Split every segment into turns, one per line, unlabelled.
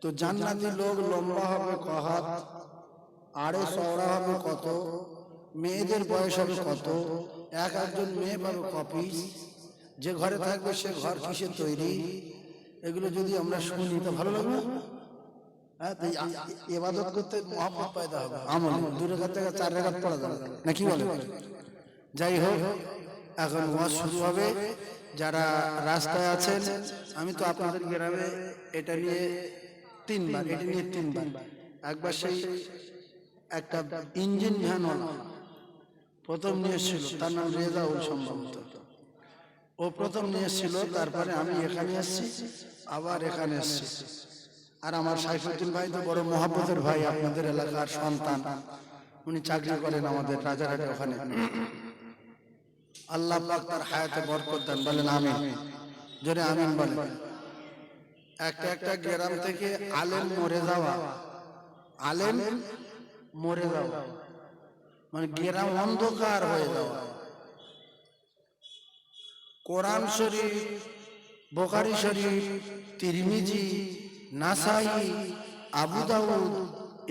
তো জান্নাতি লোক লম্বা হবে কহাত, আড়ে চওড়া হবে কত, মেয়েদের বয়স হবে কত, একজন মেয়ে পাবে কপিস, যে ঘরে থাকবে সে ঘর কিসের তৈরি, এগুলো যদি আমরা শুনি তো ভালো লাগবে। হ্যাঁ, ইবাদত করতে মহব্বত পয়দা হবে, আমল 2 রাকাত থেকে 4 রাকাত পড়া যাবে না, কি বলে? যাই হোক, এখন ওয়াজ শুরু হবে। যারা রাস্তায় আছেন, আমি তো আপনাদের গ্রামে এটা নিয়ে 3 বার, একবার সেই একটা ইঞ্জিন ভ্যান প্রথম নিয়ে এসেছিল, তার নাম রেজাউল সম্ভবত, ও প্রথম নিয়ে এসেছিল, তারপরে আমি এখানে এসেছি, আবার এখানে এসেছি। আর আমার সাইফুদ্দিন ভাই তো বড় মহব্বতের ভাই, আপনাদের এলাকার সন্তান, উনি চাকরি করেন আমাদের রাজারহাটে ওখানে। আল্লাহ পাক তার হায়াতে বরকত দেন, বলেন আমিন, জোরে আমিন বলেন। একটা গ্রাম থেকে আলেম মরে যাওয়া, মানে গ্রাম অন্ধকার হয়ে যাওয়া। কোরআন শরীফ, বুখারী শরীফ, তিরমিজি, নাসাই, আবু দাউদ,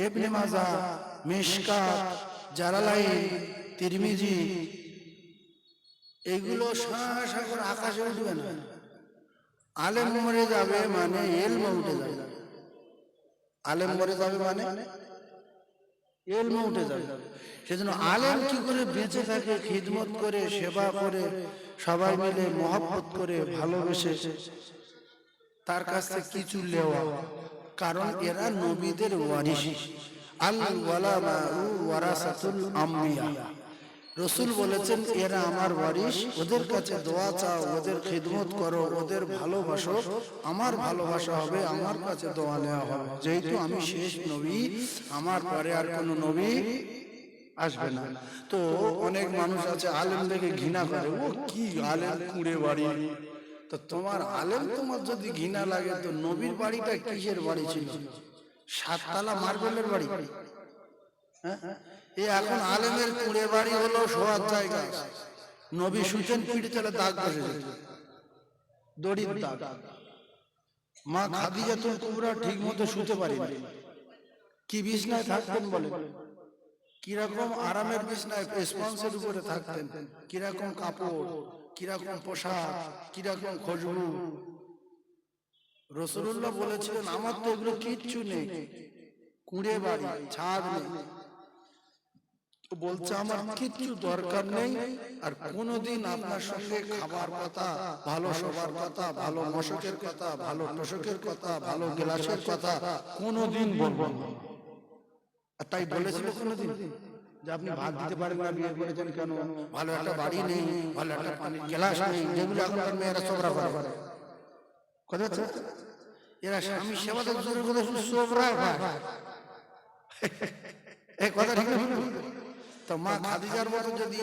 ইবনে মাজাহ, মিশকাত, জালালাইন, তিরমিজি, এগুলো সাগর আকাশে উঠবে না। আলেম মরে যাবে মানে ইলম উঠে যাবে, আলেম মরে যাবে মানে ইলম উঠে যাবে। সেজন্য আলেম কি করে বেঁচে থাকে, খিদমত করে, সেবা করে, সবাই মিলে মহব্বত করে, ভালোবেসে তার কাছ থেকে কিছু নেওয়া, কারণ এরা নবীদের ওয়ারিস। আল ওয়ালামা ওয়ারাসাতুল আম্বিয়া, রাসূল বলেছেন এরা আমার ওয়ারিস, ওদের কাছে দোয়া চাও, ওদের খিদমত করো, ওদের ভালোবাসো, আমার ভালোবাসা হবে, আমার কাছে দোয়া নেওয়া হবে। যেহেতু আমি শেষ নবী, আমার পরে আর কোনো নবী আসবে না। তো অনেক মানুষ আছে আলেম দেখে ঘৃণা করে, ও কি আলেম, কুঁড়ে বাড়ি। তো তোমার আলেম তোমার যদি ঘৃণা লাগে, তো নবীর বাড়িটা কিসের বাড়ি ছিল? 7 তলা মার্বেলের বাড়ি। এখন আলেমের কুঁড়ে বাড়ি হলো শোয়ার জায়গা। নবী শুতেন পিঠে চলে দাগ বসে যেত, দড়ির দাগ। মা খাদিজাতুল কুবরা ঠিক মতো শুতে পারেনি, কি বিছনায় থাকতেন বলেন, কিরকম আরামের বিছনায়, স্পঞ্জের উপরে থাকতেন, কিরকম কাপড়, কিরকম পোশাক, কিরকম খুশবু। রাসূলুল্লাহ বলেছিলেন আমার তো এগুলো কিচ্ছু নেই, কুঁড়ে বাড়ি, ছাদ নেই। বলছে আমার কিচ্ছু দরকার নেই, আর কোনদিন আপনার সঙ্গে খাবার কথা, ভালো সবার কথা, ভালো মশকের কথা, ভালো টসকের কথা, ভালো গ্লাসের কথা কোনদিন বলবো না। আর তাই বলেছিল কোনদিন যে আপনি ভাত দিতে পারেন না, বিয়ে করেছেন কেন, ভালো একটা বাড়ি নেই, ভালো একটা পানির গ্লাস নেই, যেগুলো এখনকার মেয়েরা চোবরা করে। কথা হচ্ছে, এরা স্বামী সেবাদের জোরের কথা শুনে চোবরা হয়, এই কথা ঠিক না? তো মা খাদিজার মতো যদি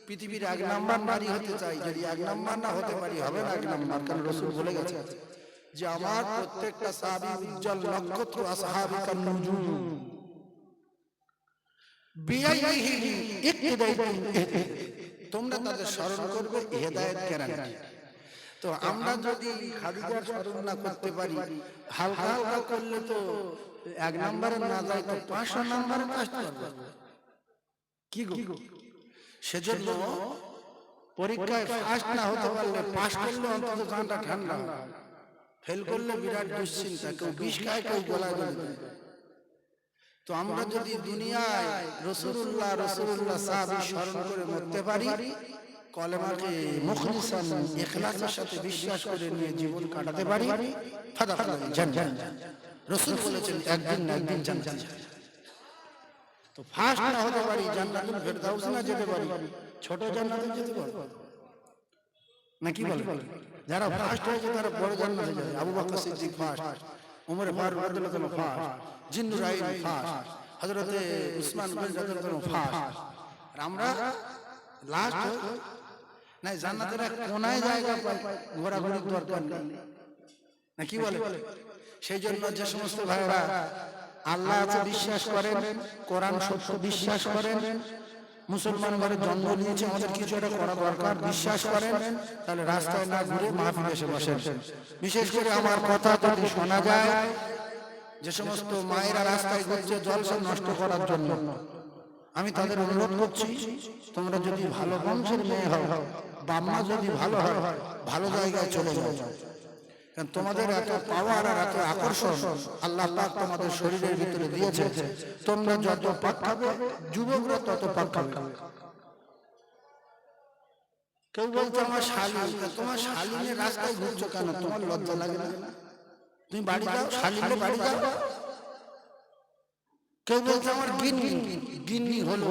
পৃথিবীর 1 নাম্বার নারী হতে চাই, যদি 1 নাম্বার না হতে পারি, হবে না 1 নাম্বার। কারণ রাসূল বলে গেছে যে আমার প্রত্যেকটা সাহাবী উজ্জ্বল নক্ষত্র, আসহাবিকান নুজুম বিআইহি ইকতাদাইতুম, তোমরা তাদের স্মরণ করবে, হেদায়েত গ্যারান্টি। তো আমরা যদি খাদিজার স্মরণ না করতে পারি, হালকা হালকা করলে তো 1 নাম্বারে না যায়, তো 500 নাম্বারে কাজ করবে কি গো? সেজন্য পরীক্ষায় ফার্স্ট না হতে পারলে, পাস করলে অন্তত জানটা ঠান্ডা, ফেল করলে বিরাট দুশ্চিন্তা, কেউ বিষ খায়, কেউ গলায় ধরে। তো আমরা যদি দুনিয়ায় রাসূলুল্লাহ সাহাবী স্মরণ করে মরতে পারি, কলেমাকে মুখলিসান ইখলাসের সাথে বিশ্বাস করে নিয়ে জীবন কাটাতে পারি, ফাদাখাল জান্নাত। রাসূল বলেছেন একদিন না একদিন জান্নাতে যাবে। তো ফার্স্ট না হতে পারি, জান্নাতুল ফেরদাউস না যেতে পারি, ছোট জান্নাতে যেতে পারি নাকি বলে? যারা ফার্স্ট হয়েছে তারা বড় জান্নাতে যায়। আবু বকর সিদ্দিক ফার্স্ট, ওমর ফারুক রাদিয়াল্লাহু আনহু ফার্স্ট, জিন্নুরাইন ফার্স্ট, হযরতে উসমান গনি রাদিয়াল্লাহু আনহু ফার্স্ট। আর আমরা লাস্ট না, জান্নাতের এক কোনায় জায়গা পাই, ঘোরাঘুরির দরকার নেই নাকি বলে? সেই জন্য যে সমস্ত ভাইরা আল্লাহ আছে বিশ্বাস করেন, কোরআন সত্য বিশ্বাস করেন, মুসলমান ঘরে জন্ম নিয়েছে, আমাদের কিছু একটা করা দরকার বিশ্বাস করেন, তাহলে রাস্তায় না ঘুরে মাহফিলে এসে বসেন। বিশেষ করে আমার কথা যদি শোনা যায়, যে সমস্ত মায়েরা রাস্তায় ঘুরছে জলসা নষ্ট করার জন্য, আমি তাদের অনুরোধ করছি, তোমরা যদি ভালো বংশের মেয়ে হও, বাম্মা যদি ভালো হয়, ভালো জায়গায় চলে যাও। কারণ তোমাদের এত পাওয়ার আর এত আকর্ষণ আল্লাহ পাক তোমাদের শরীরের ভিতরে দিয়েছে, তোমরা যত পাক খাবে যুবকরা তত পাক খাবে। কেউ বলছে আমার শালীন, তোমার শালীনের রাস্তায় ঘুরছো কেন? তোমার লজ্জা লাগে না? তুমি বাড়ি যাও, শালীনের বাড়ি যাও। কেউ বলছে আমার গিন্নি, গিন্নি হলো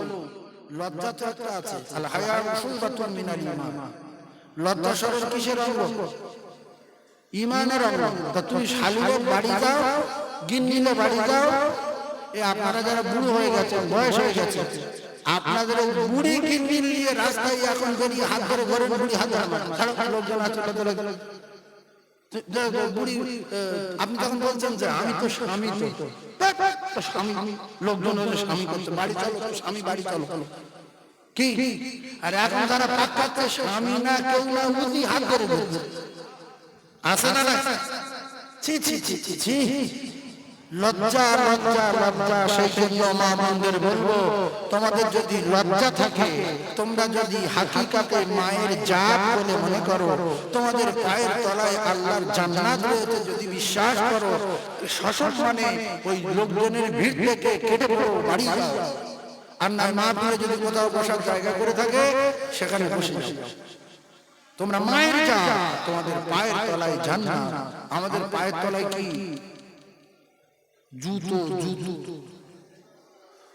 লজ্জা তো একটা আছে। আল হায়া শুলবাতুন মিনাল ঈমান, লজ্জা শরম কিসের অঙ্গ? ঈমানের অঙ্গ। তা তুমি শালীনের বাড়ি যাও, গিন্নিলে বাড়ি যাও। এ আপনারা যারা বুড়ো হয়ে গেছে, বয়স হয়ে গেছে, আপনাদের বুড়ি গিন্নি নিয়ে রাস্তায় এখন বেরিয়ে হাত ধরে ঘরে বুড়ি হাত ধরে লোকজন আছে, বুড়ি আপনি তখন বলছেন যে আমি তো স্বামী, তো স্বামী, লোকজন হলে স্বামী করছে, বাড়ি চলো স্বামী, বাড়ি চলো কি? আর এখন তারা পাক খাচ্ছে, স্বামী না কেউ না বুঝি হাত ধরে দিচ্ছে, আছে না? ছি ছি ছি ছি ছি, লজ্জা লজ্জা লজ্জা। সেই জন্য মা বোনদের বলবো, তোমাদের যদি লজ্জা থাকে, তোমরা যদি হাকিকাতে মায়ের জাত বলে মনে করো, তোমাদের পায়ের তলায় আল্লাহর জান্নাত রয়েছে যদি বিশ্বাস করো, সসম্মানে ওই লোকজনের ভিড় থেকে কেটে পড়ো, বাড়ি যাও। আর না মাহফিলে যদি কোথাও বসার জায়গা করে থাকে সেখানে বসে যাও। তোমরা মায়ের জাত, তোমাদের পায়ের তলায় জান্নাত। আমাদের পায়ের তলায় কি? জুতো, জুতো।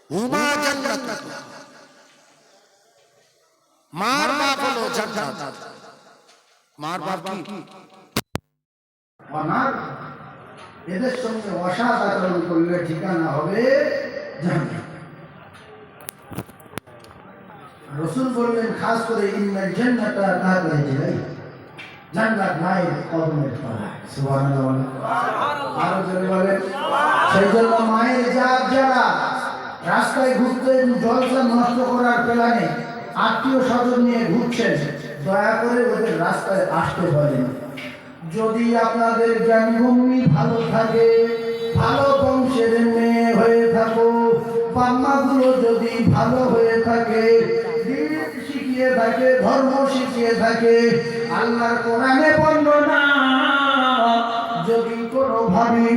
হুমা জান্নাত, মার বাপ হলো জান্নাত। মার বাপ কি?
অনার, এদের সঙ্গে অসৎ আচরণ করলে ঠিকানা হবে জাহান্নাম। রাসূল বললেন, খাস করে ইন্নাল জান্নাতা তাহতা রিজলাই, জান্নাত মায়ের কদমের তলায়। সুবহানাল্লাহ, আরো জোরে বলেন। সেই জন্য মায়ের জাত যারা রাস্তায় ঘুরতে জলসা নষ্ট করার প্ল্যানে আত্মীয় স্বজন নিয়ে ঘুরছেন, দয়া করে ওদের রাস্তায় আসতে বলেন। যদি আপনাদের জ্ঞানভূমি ভালো থাকে, ভালো বংশের মেয়ে হয়ে থাকো, বাম্মাগুলো যদি ভালো হয়ে থাকে, দিন শিখিয়ে থাকে, ধর্ম শিখিয়ে থাকে, আল্লাহর কোরআনে বর্ণনা, যদি কোনো ভাবি,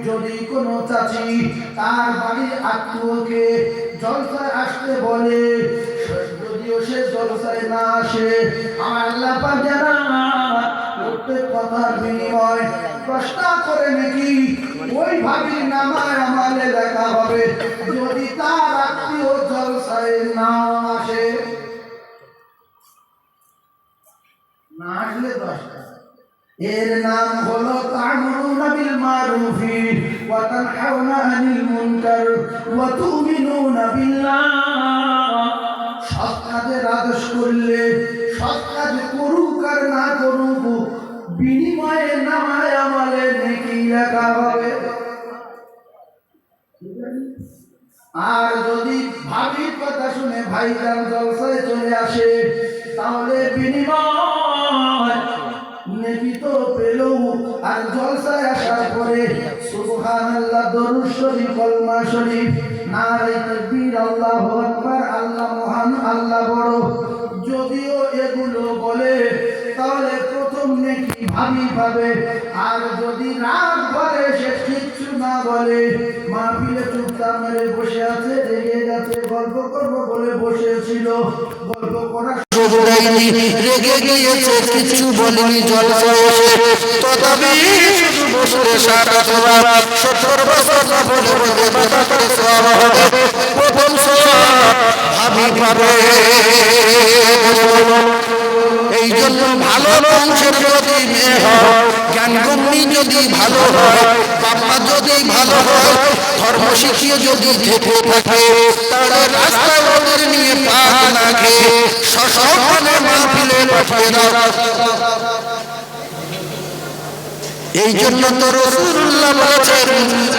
যদি কোনো চাচি তার বাড়ির আত্মীয়কে জলসায় আসতে বলে, যদিও সে জলসায় না আসে, আমার আল্লাহ পাক জানা প্রত্যেক কথার বিনিময় প্রশ্ন করে নাকি ওই ভাবির নামায় আমালে লেখা হবে, যদি তার আত্মীয় জলসায় না আসে। না আসলে 10টা। এর নাম হলো তা'মুরুনা বিল মারুফি ওয়া তানহাউনা আনিল মুনকার ওয়া তু'মিনুনা বিল্লাহ। সৎ কাজের আদেশ করলে, সৎ কাজ করুক আর না করুক, বিনিময়ে নামায় আমলে নেকি লেখা হবে। আর যদি ভাবির কথা শুনে ভাইজান জলসায় চলে আসে, তাহলে বিনিময় নেকি তো পেলো। আর জলসায় আসার পরে সুবহানাল্লাহ, দরুদ শরীফ, কলমা শরীফ, নারে তাকবীর, আল্লাহু আকবার, আল্লাহ মহান, আল্লাহ বড়, যদিও এগুলো বলে তাহলে প্রথম নেকি ভাবি পাবে। আর যদি রাগ করে সে কিচ্ছু না বলে, মাহফিলে চুপচাপ মেরে বসে আছে, রেগে গেছে, গল্প করবো বলে বসেছিল, গল্প করা
রেগে গিয়েছে, কিছু বলেনি, জলসায় এসে তথাপি শুধু বছরে 70 বছর বলে বলে বাধা করে সওয়াব হবে। প্রথম সওয়াব ভাবি পাবে। এই জন্য ভালো বংশের যদি মেয়ে হয়, জ্ঞানগম্যি যদি ভালো হয়, বাবা যদি ভালো হয়, ধর্ম শিখিয়ে যদি থেকে থাকে, তাহলে রাস্তায় ওদের নিয়ে পাক না খেয়ে সসম্মানে মাহফিলে পাঠিয়ে দাও। এই জন্য তো রাসূলুল্লাহ বলেছেন,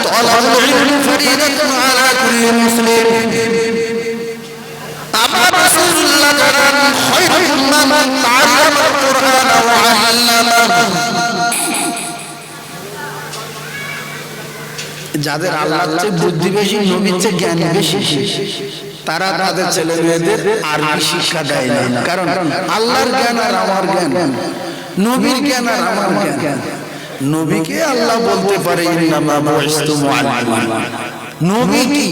তালাবুল ইলমি ফরিদাতুন আলা কুল্লি মুসলিম। আমার রাসূলুল্লাহ জানান, খায়রুকুম মান তাআল্লামাল কুরআন ওয়া আল্লামাহু। যাদের আল্লাহর চেয়ে বুদ্ধি বেশি, নবীর চেয়ে জ্ঞান বেশি, তারা তাদের ছেলে মেয়েদের আরবি শিক্ষা দেয় না। কারণ আল্লাহর জ্ঞান আর আমার জ্ঞান, নবীর জ্ঞান আর আমার জ্ঞান। নবীকে আল্লাহ বলতে পারে ইন্নামা বুইসতু মুআল্লিমান। নবী কি?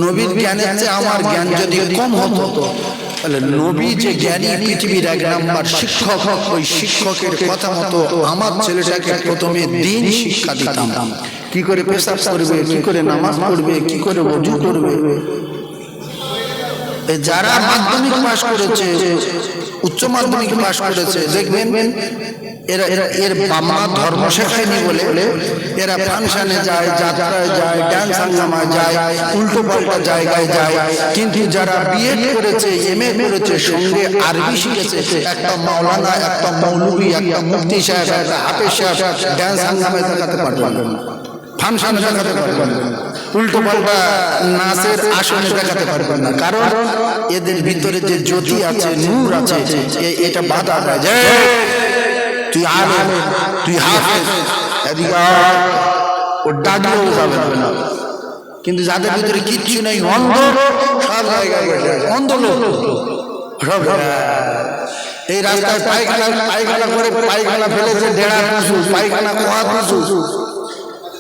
নবীর জ্ঞানের চেয়ে আমার জ্ঞান যদি কম হতো, তাহলে নবী যে জ্ঞানী পৃথিবীর এক নাম্বার শিক্ষক, ওই শিক্ষকের কথা মতো আমার ছেলেটাকে প্রথমে দিন শিক্ষা দিতাম। কি করে পেশাব করবে, কি করে নামাজ পড়বে, কি করে ওযু করবে। যারা মাধ্যমিক পাস করেছে, উচ্চ মাধ্যমিক পাস করেছে, দেখবেন এরা এর বাবা ধর্ম শেখায়নি বলে এরা ফাংশনে যায়, যাত্রায় যায়, ডান্স হাঙ্গামায় যায়, উল্টো পাল্টা জায়গায় যায়। কিন্তু যারা বিএড করেছে, এমএ করেছে, সঙ্গে আরবি শিখেছে, একটা মাওলানা, একটা মৌলভী, একটা মুফতি সাহেব, একটা হাফেজ সাহেব ডান্স হাঙ্গামায় দেখাতে পারবেন না, ফাংশনে দেখাতে পারবেন না, উল্টো পাল্টা নাচের আসনে দেখাতে পারবেন না। কারণ এদের ভিতরে যে জ্যোতি আছে, নূর আছে, এটা বাধা দেয়। তুই আলেম, তুই হাফেজ, এদিকে ও ডাকলেও যাবে না। কিন্তু যাদের ভিতরে কিচ্ছু নেই, অন্ধ, সব জায়গায় অন্ধ লোক, এই রাস্তায় পায়খানা করে পায়খানা ফেলেছে, দেড়া কুসু পায়খানা, কোয়া কুসু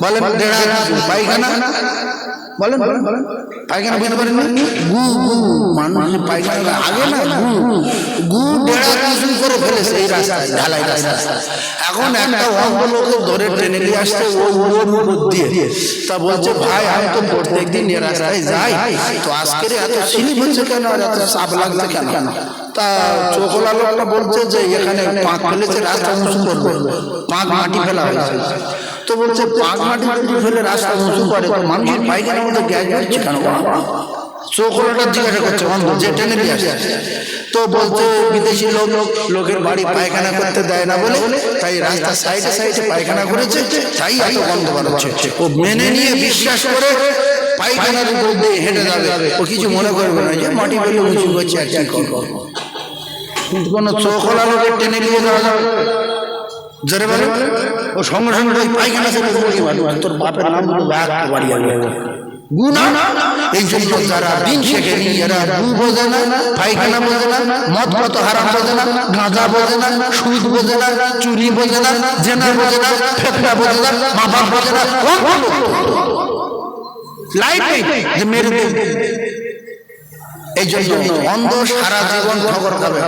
বলেন, দেড়া কুসু পায়খানা বলেন, পায়খানা বুঝতে পারেন না? গু গু মানুষ পায়খানা আগে না, গু গু দেড়া কুসু করে ফেলেছে এই রাস্তায়, ঢালাই রাস্তা। এখন একটা অন্ধ লোক ধরে টেনে নিয়ে আসছে ওর উপর দিয়ে, তা বলছে ভাই আমি তো প্রত্যেকদিন এ রাস্তায় যাই, তো আজকের এত স্লিপ হচ্ছে কেন, আর এত চাপ লাগছে কেন? তা চোখলা লোকটা বলছে যে এখানে পাক ফেলেছে, রাস্তা উঁচু করবে, পাক মাটি ফেলা হয়েছে। তো বলছে পাক মাটি ফেলে রাস্তা উঁচু করে, তো মানুষের পায়খানার মধ্যে গ্যাস বেরোচ্ছে কেন? চোখলাটা জিজ্ঞাসা করছে অন্ধ, যে টেনে নিয়ে আসে। তো বলছে বিদেশি লোকের বাড়ি পায়খানা করতে দেয় না বলে তাই রাস্তা সাইডে সাইডে পায়খানা করেছে, তাই এত গন্ধ বেরোচ্ছে। ও মেনে নিয়ে বিশ্বাস করে পায়খানার উপর দিয়ে হেঁটে যাবে, ও কিছু মনে করবে না, যে মাটি ফেলে উঁচু করছে আর কি করবো। কিন্তু কোনো চোখলা লোকের টেনে নিয়ে যাওয়া যাবে, জোরে বলে ও সঙ্গে সঙ্গে ওই পায়খানা ছেড়ে তোর বাপের নাম বাড়ি আগে গুনা। এই জন্য যারা দিন শেখেনি, এরা গু বোঝে না, পায়খানা বোঝে না, মদ কত হারাম বোঝে না, গাঁজা বোঝে না, সুদ বোঝে না, চুরি বোঝে না, জেনা বোঝে না, ফেতনা বোঝে না, মা বাপ বোঝে না, লাইট যে মেরে দেবে। এই জন্য অন্ধ সারা জীবন খবর খাবে।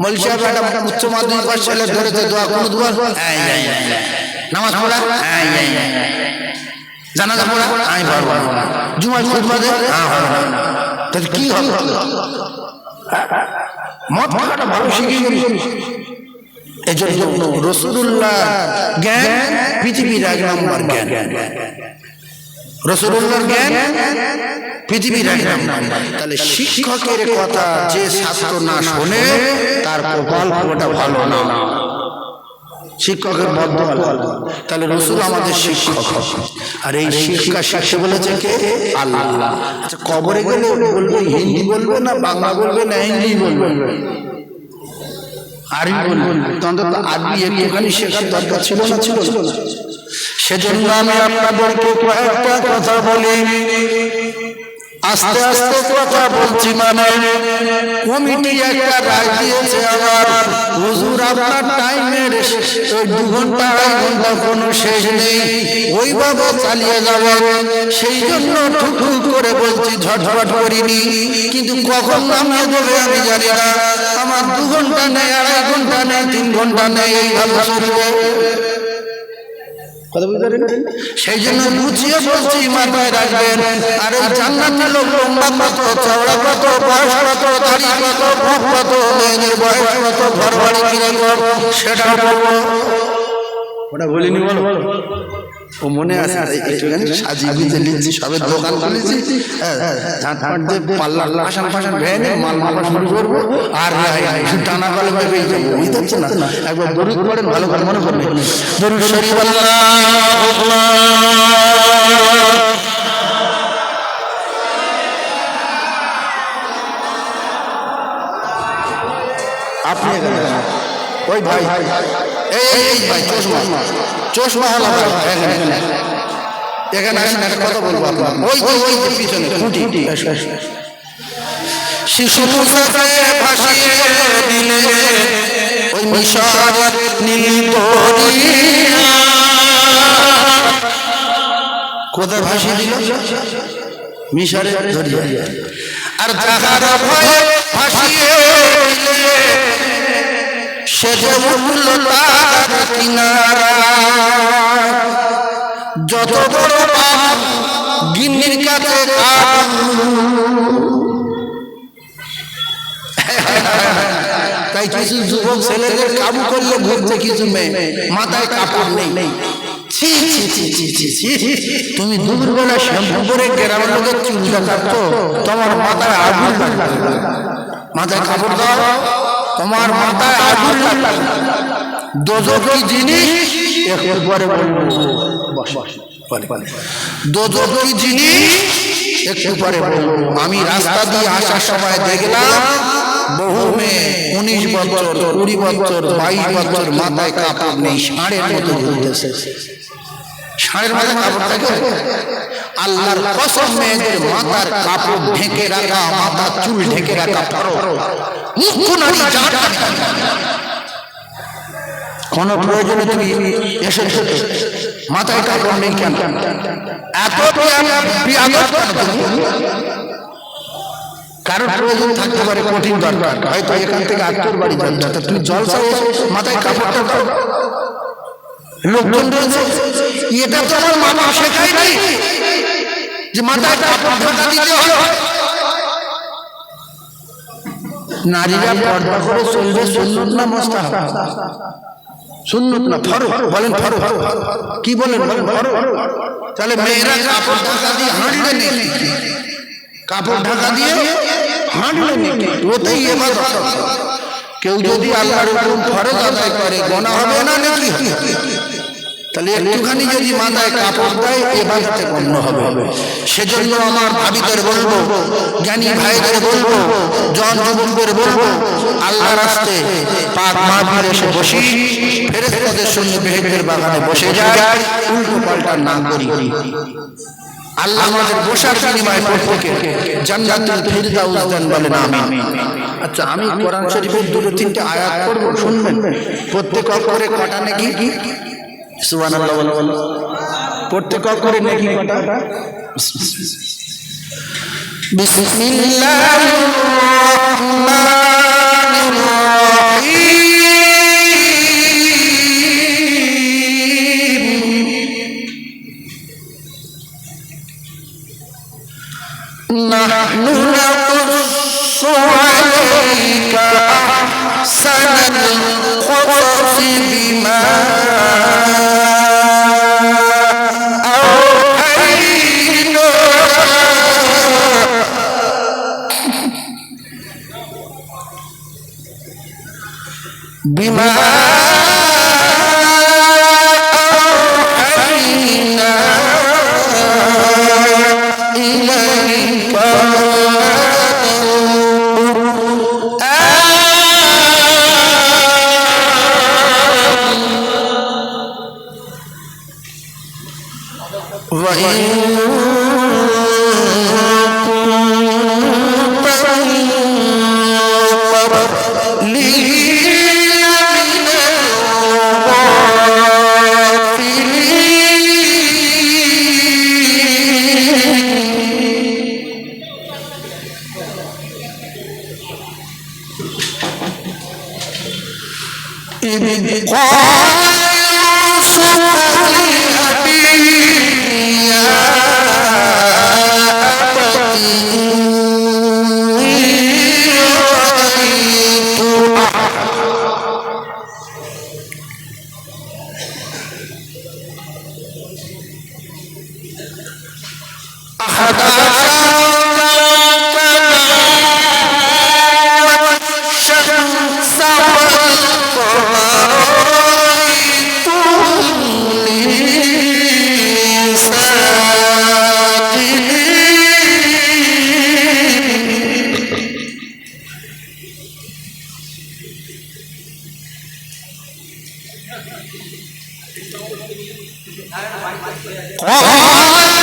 মৌলভী সাহেব একটা উচ্চ মাধ্যমিক পাস ছেলে ধরেছে, দোয়া কোন দোয়া, নামাজ পড়া, জানাজা পড়া, আমি পারবো না, জুমায় খুতবা দে, তাহলে কি হবে? মদ খাওয়াটা ভালো শিখে গেছে। এই জন্য রাসূলুল্লাহ জ্ঞান পৃথিবীর এক নম্বর জ্ঞান, রাসূলুল্লাহর জ্ঞান পৃথিবীর এক নম্বর। তাহলে শিক্ষকের কথা যে ছাত্র না শোনে তার কপাল পুরোটা ভালো না, শিক্ষকের বদদোয়া। তাহলে রাসূল আমাদের শিক্ষক, আর এই শিক্ষা শিখতে বলেছে কে? আল্লাহ। আচ্ছা, কবরে গেলে বলবে হিন্দি বলবে না বাংলা বলবে না হিন্দি বলবে? আরবি বলবে। তখন তো আরবি একটুখানি শেখার দরকার ছিল না? ছিল না। সেজন্য আমি আপনাদেরকে কয়েকটা কথা বলি, আস্তে আস্তে কথা বলছি। মানে কমিটি একটা রায় দিয়েছে, আমার হুজুর আপনার টাইমের 2 ঘন্টা 2.5 ঘন্টা কোনো শেষ নেই, ওইভাবে চালিয়ে যাবেন। সেই জন্য ঠুকঠুক করে বলছি, ঝটঝট করিনি, কিন্তু কখন নামিয়ে দেবে আমি জানি না। আমার 2 ঘন্টা নেই, 2.5 ঘন্টা নেই, 3 ঘন্টা নেই, এইভাবে চলবে। সেই জন্য বুঝিয়ে বলছি, মাথায় রাখবেন। আর এই জান্নাতের লোক লম্বা কত, চওড়া কত, বয়স কত, দাড়ি কত, মুখ কত, মেয়েদের বয়স কত, ঘর বাড়ি কিরকম সেটা বলবো। ওটা বলিনি, বলো ও মনে আছে? একটুখানি সাজিয়ে গুজে নিচ্ছি, সবের দোকান খুলেছি, ঝাঁটপাট দিয়ে পাল্লা পাশান পাশান ভেঙে মাল মাপা শুরু করবো। আর টানা গলে ভেবে বুঝতে পারছে না। একবার দরুদ পড়েন, ভালো করে মনে করবেন, দরুদ শরীফ আপনি ওই ভাই, এই ভাই চশমা হলা ভাই, এখানে আসেন, একটা কথা বলবো আপনার। ওই যে পিছনে খুঁটি, শিশু মুসাকে ভাসিয়ে দিলে ওই মিশর নীল দরিয়া। কোথায় ভাসিয়ে দিল? মিশরের দরিয়া। আর যাহার ভয়ে ভাসিয়ে দিলে সে যে উঠল তার কিনারা। যত বড় পাপ গিন্নির কাছে তাই কিছু যুবক ছেলেদের কাবু করলে ঘুরছে কিছু মেয়ে, মাথায় কাপড় নেই। তুমি দুপুরবেলা শ্যাম্পু করে গ্রামের লোকের চুল কাটতো, তোমার মাথায় আগুন লাগবে। মাথায় কাপড় দাও, তোমার মাথায় আগুন লাগবে। দোজখী জিনিস একটু পরে বলবো। দোজখী জিনিস একটু পরে বলবো। আমি রাস্তা দিয়ে আসার সময় দেখলাম বহু মেয়ে 19 বছর, 20 বছর, 22 বছর মাথায় কাপড় নেই, ষাঁড়ের মতো ঘুরতেছে। ষাঁড়ের মাথায় কাপড় থাকে? আল্লাহর কসম, মেয়েদের মাথার কাপড় ঢেকে রাখা, মাথার চুল ঢেকে রাখা ফরজ। কোন প্রয়োজনে তুমি এসেছো, মাথায় কাপড় নেই কেন? এত কারণ প্রয়োজন থাকতে পারে, কঠিন দরকার, হয়তো এখান থেকে আত্মীয় বাড়ি যাচ্ছে, তুমি জলসা মাথায় কাপড়টা দাও। লোকজন রয়েছে, এটা তো আমার মামা শেখায়নি যে মাথায় কাপড় ঢাকা দিতে হয়। নারীরা পর্দা করে চলবে, সুন্নত না মুস্তাহাব? সুন্নত না ফরজ? বলেন ফরজ। কি বলেন? ফরজ। তাহলে মেয়েরা কাপড় ঢাকা দিয়ে হাঁটলে নেই, কাপড় ঢাকা দিয়ে হাঁটলে নেই, ওতেই ইবাদত। কেউ যদি আল্লাহর হুকুম ফরজ আদায় করে গুনাহ হবে না নাকি? তাহলে একটুখানি যদি মাথায় কাপড় দেয় ইবাদতে গণ্য হবে। সেজন্য আমার ভাবিদের বলবো, জ্ঞানী ভাইদের বলবো, জন যুবকদের বলবো, আল্লাহর রাস্তায় পাক মাহফিলে এসে বসি, ফেরেশতাদের সঙ্গে মেহেরদের বাগানে বসে যায়, উল্টো পাল্টা না করি। আল্লাহ আমাদের বসার বিনিময়ে প্রত্যেককে জান্নাতুল ফিরদাউস দেন, বলেন আমিন। আচ্ছা, আমি কোরআন শরীফের 2-3টা আয়াত পড়ব, শুনবেন। প্রত্যেক অক্ষরে কটা নাকি? সুবহানাল্লাহ বলো। প্রত্যেক অক্ষরে নাকি কটা? বিসমিল্লাহির রহমানির রহিম। নাহনু নাকুসু আলাইকা আহসানাল কসসি বিমা بما أوحينا إليك وإن إذ قال يوسف لأبيه يا أبت إني رأيت أحد قال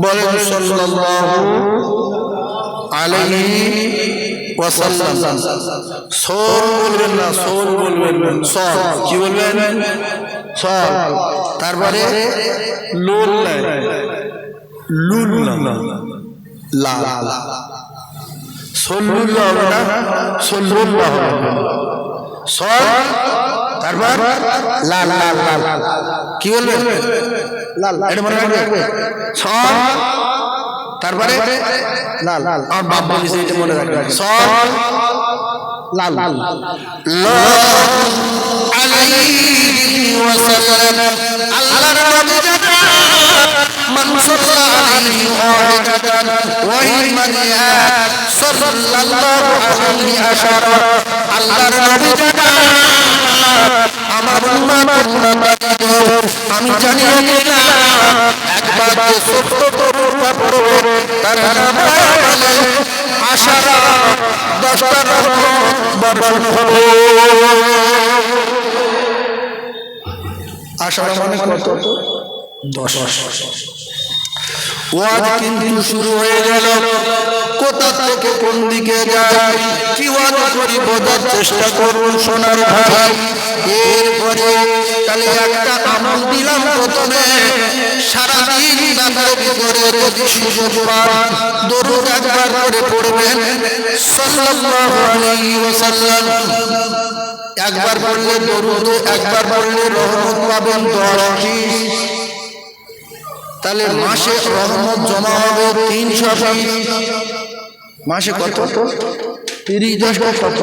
বলেন সাল্লাল্লাহু আলাইহি ওয়াসাল্লাম। সোল বলবেন না, সোল বলবেন না, সল কি বলবেন? সল। তারপরে লুল লুল না লা সল্লুল্লাহ হবে না, সল্লুল্লাহ হবে। সল তারপর লা লা লা কি বলবেন? লাল। এটা মনে রাখবে। সল তারপরে লাল। আমার বাপ বলেছে এটা মনে রাখবে। সল লাল। আলাইহি ওয়াসাল্লাম। আল্লাহর নবী মান সাল্লাল্লাহু আলাইহি সাল্লাল্লাহু আলাইহি আশারা। আল্লাহর নবী আমার আমি জানি না একবার যে সত্য তরুণা পড়বে তার নাম আশারা 10টা বর্ষণ হবে। আশারা মানে কত? 10। ওয়াজ কিন্তু শুরু হয়ে গেল। কোথা থেকে কোন দিকে যায় কি ওয়াজ করি বোঝার চেষ্টা করুন সোনার ভাই। এরপরে তাহলে একটা আমল দিলাম প্রথমে, সারাদিন রাতের ভিতরে যদি সুযোগ পান দরুদ একবার করে পড়বেন সাল্লাল্লাহু আলাইহি ওয়াসাল্লাম। একবার পড়লে দরুদ, একবার পড়লে রহমত পাবেন 10। তাহলে মাসে রহমত জমা হবে 320। মাসে কত? 30 10 কত?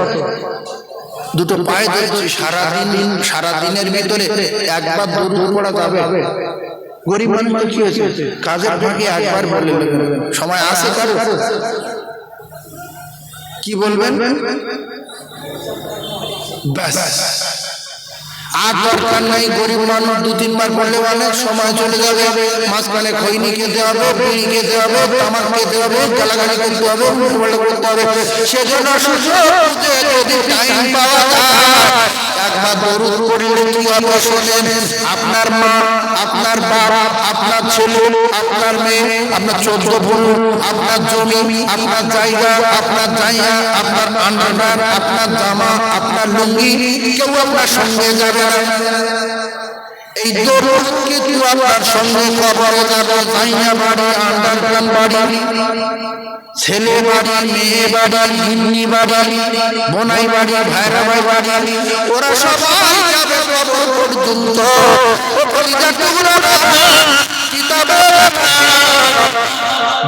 দুটো পায়ে ধরেছি সারাদিনের ভিতরে একবার দরুদ পড়া যাবে? গরিব মানুষ কি হয়েছে? কাজের ফাঁকে একবার বলে সময় আছে কারো? কি বলবেন? ব্যাস আর দরকার নাই। গরিব মানুষ 2-3 বার পড়লে অনেক সময় চলে যাবে। মাঝখানে খৈনি খেতে হবে, বিড়ি খেতে হবে, তামাক খেতে হবে, গালাগালি করতে হবে, মুখবন্ধ করতে হবে। সেজন্য যদি টাইম পাওয়া যায় একবার দরুদ পড়লে কি হবে শোনেন। আপনার মা, আপনার বাপ, আপনার ছেলে, আপনার মেয়ে, আপনার 14 বোন, আপনার জমি, আপনার জায়গা, আপনার জায়গা, আপনার আন্ডারপ্যান্ট, আপনার জামা, আপনার লুঙ্গি, কেউ আপনার সঙ্গে যাবে না। এই দরুদ কিন্তু আপনার সঙ্গে কবরে যাবে। জায়গা বাড়ি, আন্ডারপ্যান্ট বাড়ি, ছেলে বাড়ি, মেয়ে বাড়ি, গিন্নি বাড়ি, বোনাই বাড়ি, ভাইরা ভাই বাড়ি, ওরা সবাই যাবে কবর পর্যন্ত।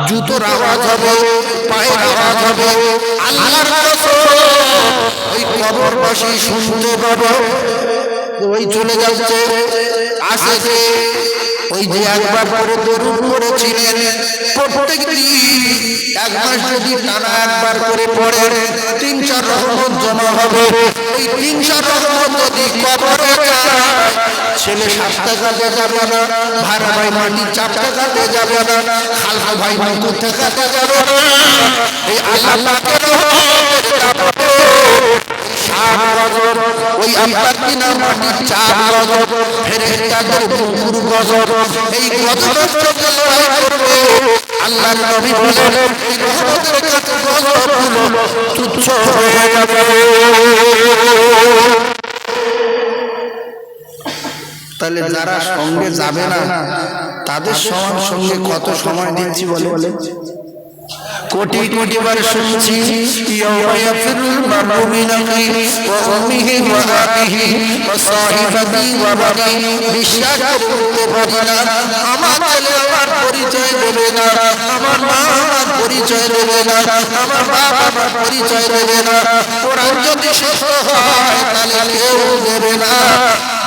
জুতোর আওয়াজ হবে, পায়ের আওয়াজ হবে। আল্লাহর কসম ওই কবরবাসী শুনতে পাবে। ওই চলে যাচ্ছে আসে ওই যে একবার করে দরুদ পড়েছিলেন প্রত্যেকদিন এক মাস যদি টানা একবার করে পড়ে 3-4 রহমত জমা হবে। ওই 3-4 রহমত যদি কবরে যায় ছেলে 7 টাকাতে যাবে না, ভাইরা ভাই মাটি 4 টাকাতে যাবে না, খালহা ভাই মুকুট টাকাতে যাবে না। এই আল্লাহকে ওই আপনার কিনা মাটির 4 গজব ফেরেশতাদের বুকুর গজব, এই গজবকে লড়াই করবে। আল্লাহর নবী বলেন এই রহমতের কাছে গজবগুলো তুচ্ছ হয়ে যাবে। তাহলে যারা সঙ্গে যাবে না তাদের সঙ্গে কত সময় দিচ্ছি বলে কোটি কোটি বার শুনছি ইয়াওমা ইয়াফিরুল মারউ মিন আখিহি ওয়া উম্মিহি ওয়া আবিহি ওয়া সাহিবাতি ওয়া বানি। বিশ্বাস করতে পারি না আমার ছেলে আমার পরিচয় দেবে না, আমার মা আমার পরিচয় দেবে না, আমার বাবা আমার পরিচয় দেবে না। কোরআন যদি সত্য হয় তাহলে কেউ দেবে না।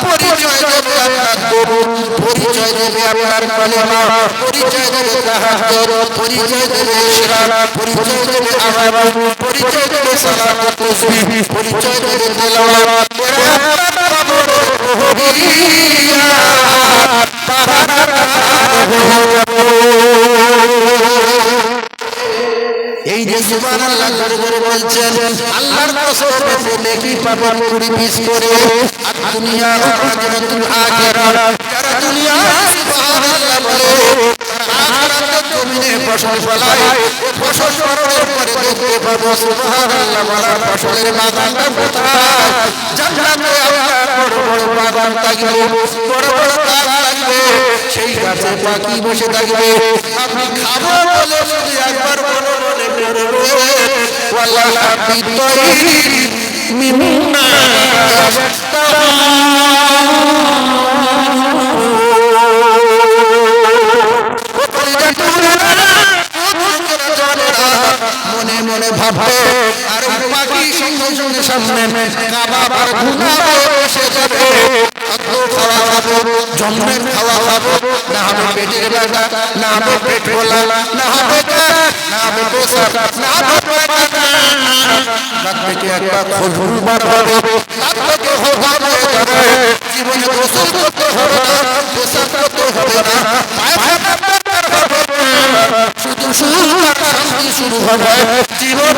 পরিচয় দেবে আপনার দরুদ, পরিচয় দেবে আপনার কালেমা, পরিচয় দেবে তাহাজ্জুদ, পরিচয় দেবে ইশরাক, পরিচয় দেবে আযান, পরিচয় দেবে সালাত ও তাসবিহ, পরিচয় দেবে তেলাওয়াত। এই যে সুবহানাল্লাহ করে করে বলছেন আল্লাহর কসম সে নেকি পাবেন 20 পিস করে। আর দুনিয়া আখিরাতুল আখিরা, যারা দুনিয়া সুবহানাল্লাহ বলে আখিরাতের জমিনে ফসল ফলায়, ফসল ফলানোর পরে দেখতে পাবো সুবহানাল্লাহ বলার ফসলের বাগানটা কোথায়? জান্নাতে আল্লাহর বড় বড় বাগান থাকবে, বড় বড় গাছ থাকবে, সেই গাছে পাখি বসে থাকবে। আপনি খাবো বলে শুধু একবার বড় বলে বেরোবে ওয়াল্লাহ বিতাইর মিন্না মনে মনে ভাববে আর পাখি সঙ্গে সঙ্গে সামনে কাবাব আর ঘুমাবে বসে যাবে। খাওয়া খাবো, জন্মের খাওয়া খাবো, না হবে পেটের ব্যথা, না হবে পেট ফোলা, না হবে না হবে পেশাব, না হবে রাত থেকে একটা খজুর বার হবে, রাত থেকে হোভাব হয়ে যাবে। জীবনে গোসল করতে হবে না, পেশাব করতে হবে না, শুধু সুখ আর শান্তি শুরু হবে, জীবন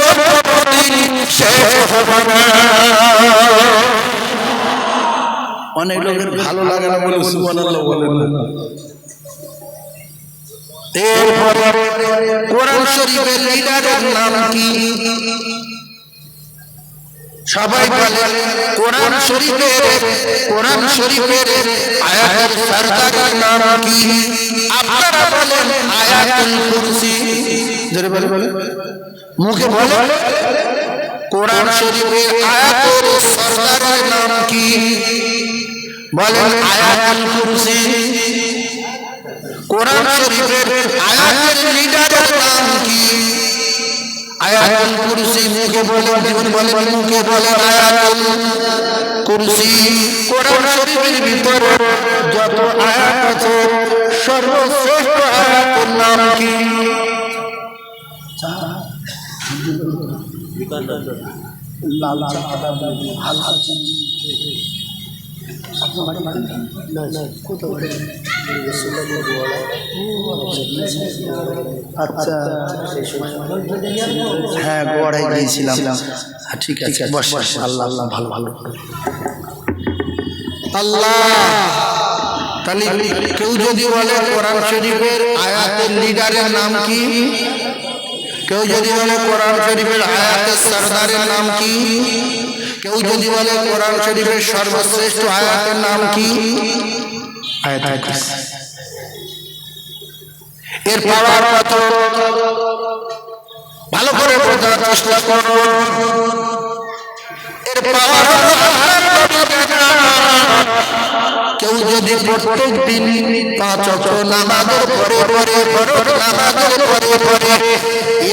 শেষ হবে না। অনেক লোকের ভালো লাগে না বলে সুবহানাল্লাহ বলেন না। এরপরে কোরআন শরীফের লিডারের নাম কি? সবাই বলে কোরআন শরীফের আয়াতের সরদারের নাম কি? আপনারা বলেন আয়াতুল কুরসি। জোরে বলে মুখে বলে কোরআন শরীফের আয়াতের সরদারের নাম কি? বলেন আয়াতুল কুরসি। কোরআন শরীফের আয়াতের লিডারের নাম কি? আয়াতুল কুরসি। মুখে বলেন, জীবন বলেন, মুখে বলেন আয়াতুল কুরসি। কোরআন শরীফের ভিতরে যত আয়াত আছে সর্বশ্রেষ্ঠ আয়াতের নাম কি? আচ্ছা হ্যাঁ গোয়াড়ায় গিয়েছিলাম। ঠিক আছে বস। আল্লাহ আল্লাহ ভালো ভালো আল্লাহ। তাহলে কেউ যদি বলে কোরআন শরীফের আয়াতের লিডারের নাম কি? কেউ যদি বলে কোরআন শরীফের আয়াতের সরদারের নাম কি? কেউ যদি বলে কোরআন শরীফের সর্বশ্রেষ্ঠ আয়াতের নাম কি? আয়াতুল কুরসি। এর পাওয়ার কত ভালো করে বোঝার চেষ্টা করুন। এর পাওয়ার কেউ যদি প্রত্যেক দিন 5 ওয়াক্ত নামাজের পরে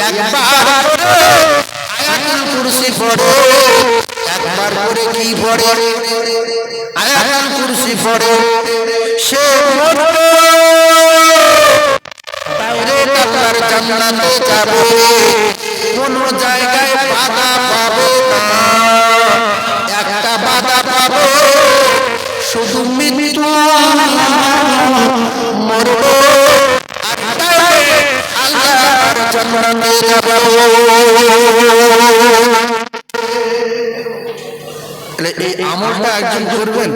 একবার আয়াতুল কুরসি পড়ে, একবার করে কি পড়ে? আয়াতুল কুরসি পড়ে, সে আল্লাহর জান্নাতে যাবে, কোন জায়গায় বাধা পাবে না। একটা বাধা পাবে, শুধু মৃত্যু, মরবে আর আল্লাহর জান্নাতে যাবে। এই আমলটা একজন করবেন,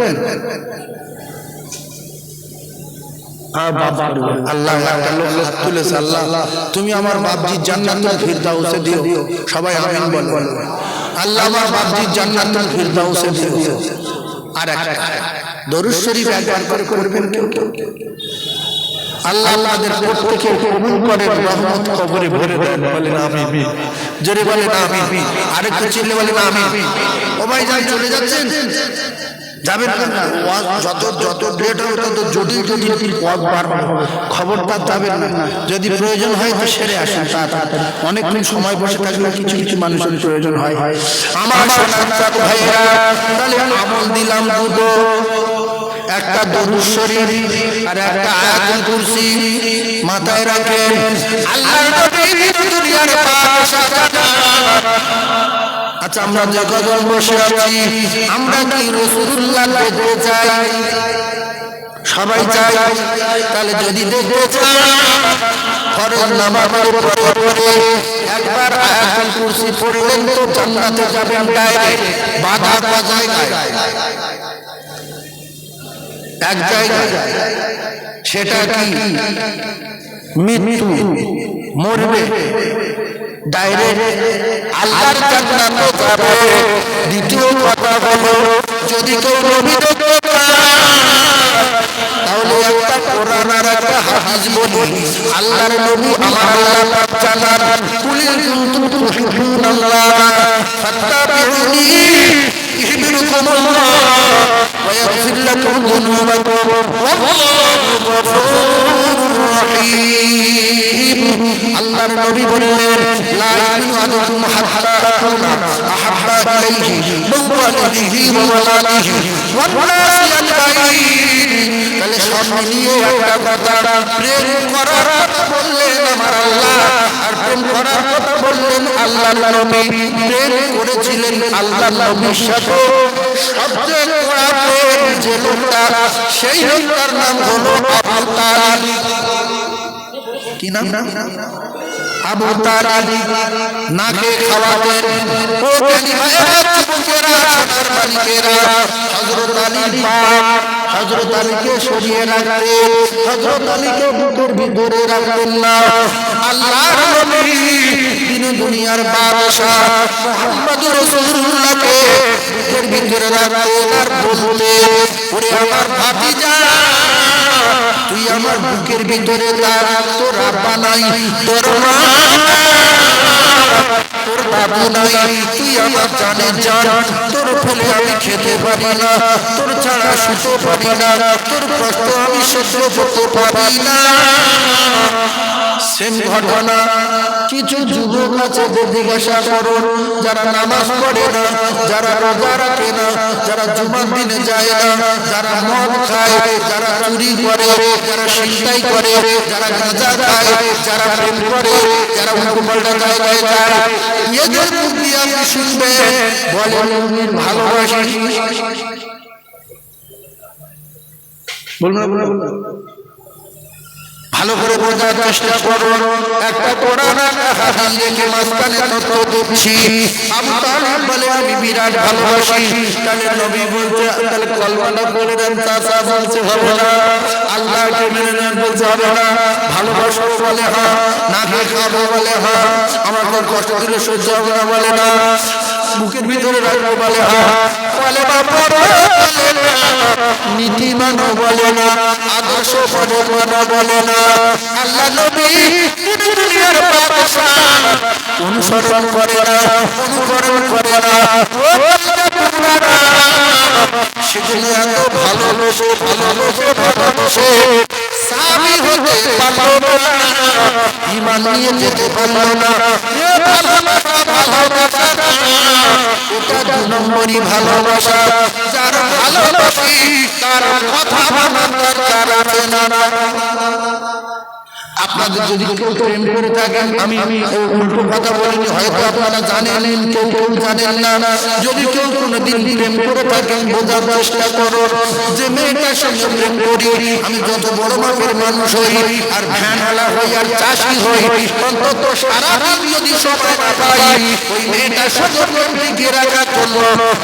আল্লাহ একটা লোক হাত তুলেছে, আল্লাহ তুমি আমার বাপজির জান্নাতুল ফিরদাউসে দিও। সবাই আমিন বলেন। আল্লাহ আমার বাপজির জান্নাতুল ফিরদাউসে দিও। আর একটা দরুদ শরীফ একবার করে করবেন কেউ কেউ। আল্লাহ আমাদের প্রত্যেককে কবুল করেন, রহমত কবরে ভরে দেন। বলেন আমিন। জোরে বলেন আমিন। আরেকটু চিল্লে বলেন আমিন। ও ভাই যাই চলে যাচ্ছেন, যাবেন না। যত যত ডেট হবে তত জটিল জটিল পথ বাড়বে, খবরদার যাবেন না। যদি প্রয়োজন হয় তো সেরে আসেন তাড়াতাড়ি। অনেকক্ষণ সময় বসে থাকলে কিছু কিছু মানুষের প্রয়োজন হয়। আমার সোনার ভাইরা, তাহলে আমল দিলাম দুটো, একটা দরুদ শরীফ আর একটা আয়াতুল কুরসি। মাথায় রাখেন, আল্লাহর নবী দুনিয়ার বাদশা। আচ্ছা, আমরা যে কজন বসে আছি, আমরা কি রাসূলুল্লাহকে দেখতে চাই? সবাই চাই। তাহলে যদি দেখতে চাই, ফরজ নামাজের পরে একবার আয়াতুল কুরসি পড়লেন তো জান্নাতে যাবেন ডাইরেক্ট। বাধা কোথায়? এক জায়গায়। সেটা কি? মৃত্যু, মরবে, ডাইরেক্ট আল্লাহর জান্নাতে যাবে। দ্বিতীয় কথা হলো, যদি কেউ নবী দেখতে চায়, তাহলে একটা কোরআন আর একটা হাদিস বলি। আল্লাহর নবী আমার আল্লাহ জানান, কুল কুনতুম তুহিব্বুনাল্লাহ ফাত্তাবিউনি ইউহিব্বুকুমুল্লাহ ওয়া ইয়াগফির লাকুম যুনুবাকুম ওয়াল্লাহু গফুরুর রহিম। আল্লাহর নবী বললেন, লা ইউমিনু আহাদুকুম হাত্তা আকুনা আহাব্বা ইলাইহি মিন ওয়ালিদিহি ওয়া ওয়ালাদিহি ওয়ান নাসি আজমাইন। তাহলে সব মিলিয়ে একটা কথা, প্রেম করার কথা বললেন আমার আল্লাহ, আর প্রেম করার কথা বললেন আল্লাহর নবী। প্রেম করেছিলেন আল্লাহর নবীর সাথে সবচেয়ে বড় প্রেম যে লোকটা, সেই লোকটার নাম হলো আবু তালিব। কি নাম? আবু তালিব। নাকে খাওয়াতেন। ও যুবকেরা, সোনার মালিকেরা, হযরত আলী পাক হযরত আলীকে সরিয়ে রাখতেন, হযরত আলীকে বুকের ভিতরে রাখতেন না। আল্লাহর নবী দিন দুনিয়ার বাদশা মুহাম্মদুর রাসূলুল্লাহকে বুকের ভিতরে রাখতেন আর বলতেন, ওরে আমার ভাতিজা, তুই আমার বুকের ভিতরে থাক, তোর আব্বা নাই, তোর মা, তোর বাবু নাই, তুই আমার জানের জান, তোর ফলে আমি খেতে পারি না, তোর ছাড়া শুতে পারি না, তোর কষ্ট আমি সহ্য করতে পারি না। সেম ঘটনা কিছু যুবক আছে, জিজ্ঞাসা করুন, যারা নামাজ পড়ে না, যারা রোজা রাখে না, যারা জুমার দিনে যায় না, যারা মদ খায়, যারা চুরি করে, যারা ছিনতাই করে, যারা গাঁজা খায়, যারা প্রেম করে, যারা উল্টোপাল্টা জায়গায় যায়, এদের মুখ দিয়ে আপনি শুনবেন বলেন ভালোবাসি। বলুন ভালো করে বোঝার চেষ্টা করুন। একটা কোরআন হাদিস রেখে মাঝখানে তথ্য দিচ্ছি। আবু তালিব বলে, আমি বিরাট ভালোবাসি। তাহলে নবী বলছে, তাহলে কলমাটা বলে দেন, চাচা বলছে হবে না, আল্লাহকে মেনে নেন বলছে হবে না, ভালোবাসবো বলে হ্যাঁ, নাকে খাবো বলে হ্যাঁ, আমার তোর কষ্ট দিলে সহ্য হবে না বলে না, বুকের ভিতরে রাখবো বলে হ্যাঁ, বলে বাবা বলে না, নীতি মানো বলে না, আদর্শ মানো বলে না। আল্লাহ নবী দুনিয়ার বাদশা অনুসরণ করে না, অনুকরণ করে না, সেগুলো এত ভালোবাসে সাহাবী হতে পারলো না, ঈমান নিয়ে যেতে পারলো না। ভালোবাসা এটা 2 নম্বরই ভালোবাসা। যার ভালোবাসি তার কথা মানার দরকার আছে না। আপনাদের যদি কেউ প্রেম করে থাকেন, আমি উল্টো কথা বলিনি, হয়তো আপনারা জানেন, কেউ জানেন না। যদি কেউ কোনোদিন প্রেম করে থাকেন, বোঝার চেষ্টা করো যে মেয়েটার সঙ্গে প্রেম করি, আমি যত বড় মাপের মানুষ হই, আর ভ্যানওয়ালা হই, আর চাষি হই, অন্তত সারা রাত যদি সময় না পাই, ওই মেয়েটার সঙ্গে প্রেম টিকিয়ে রাখার জন্য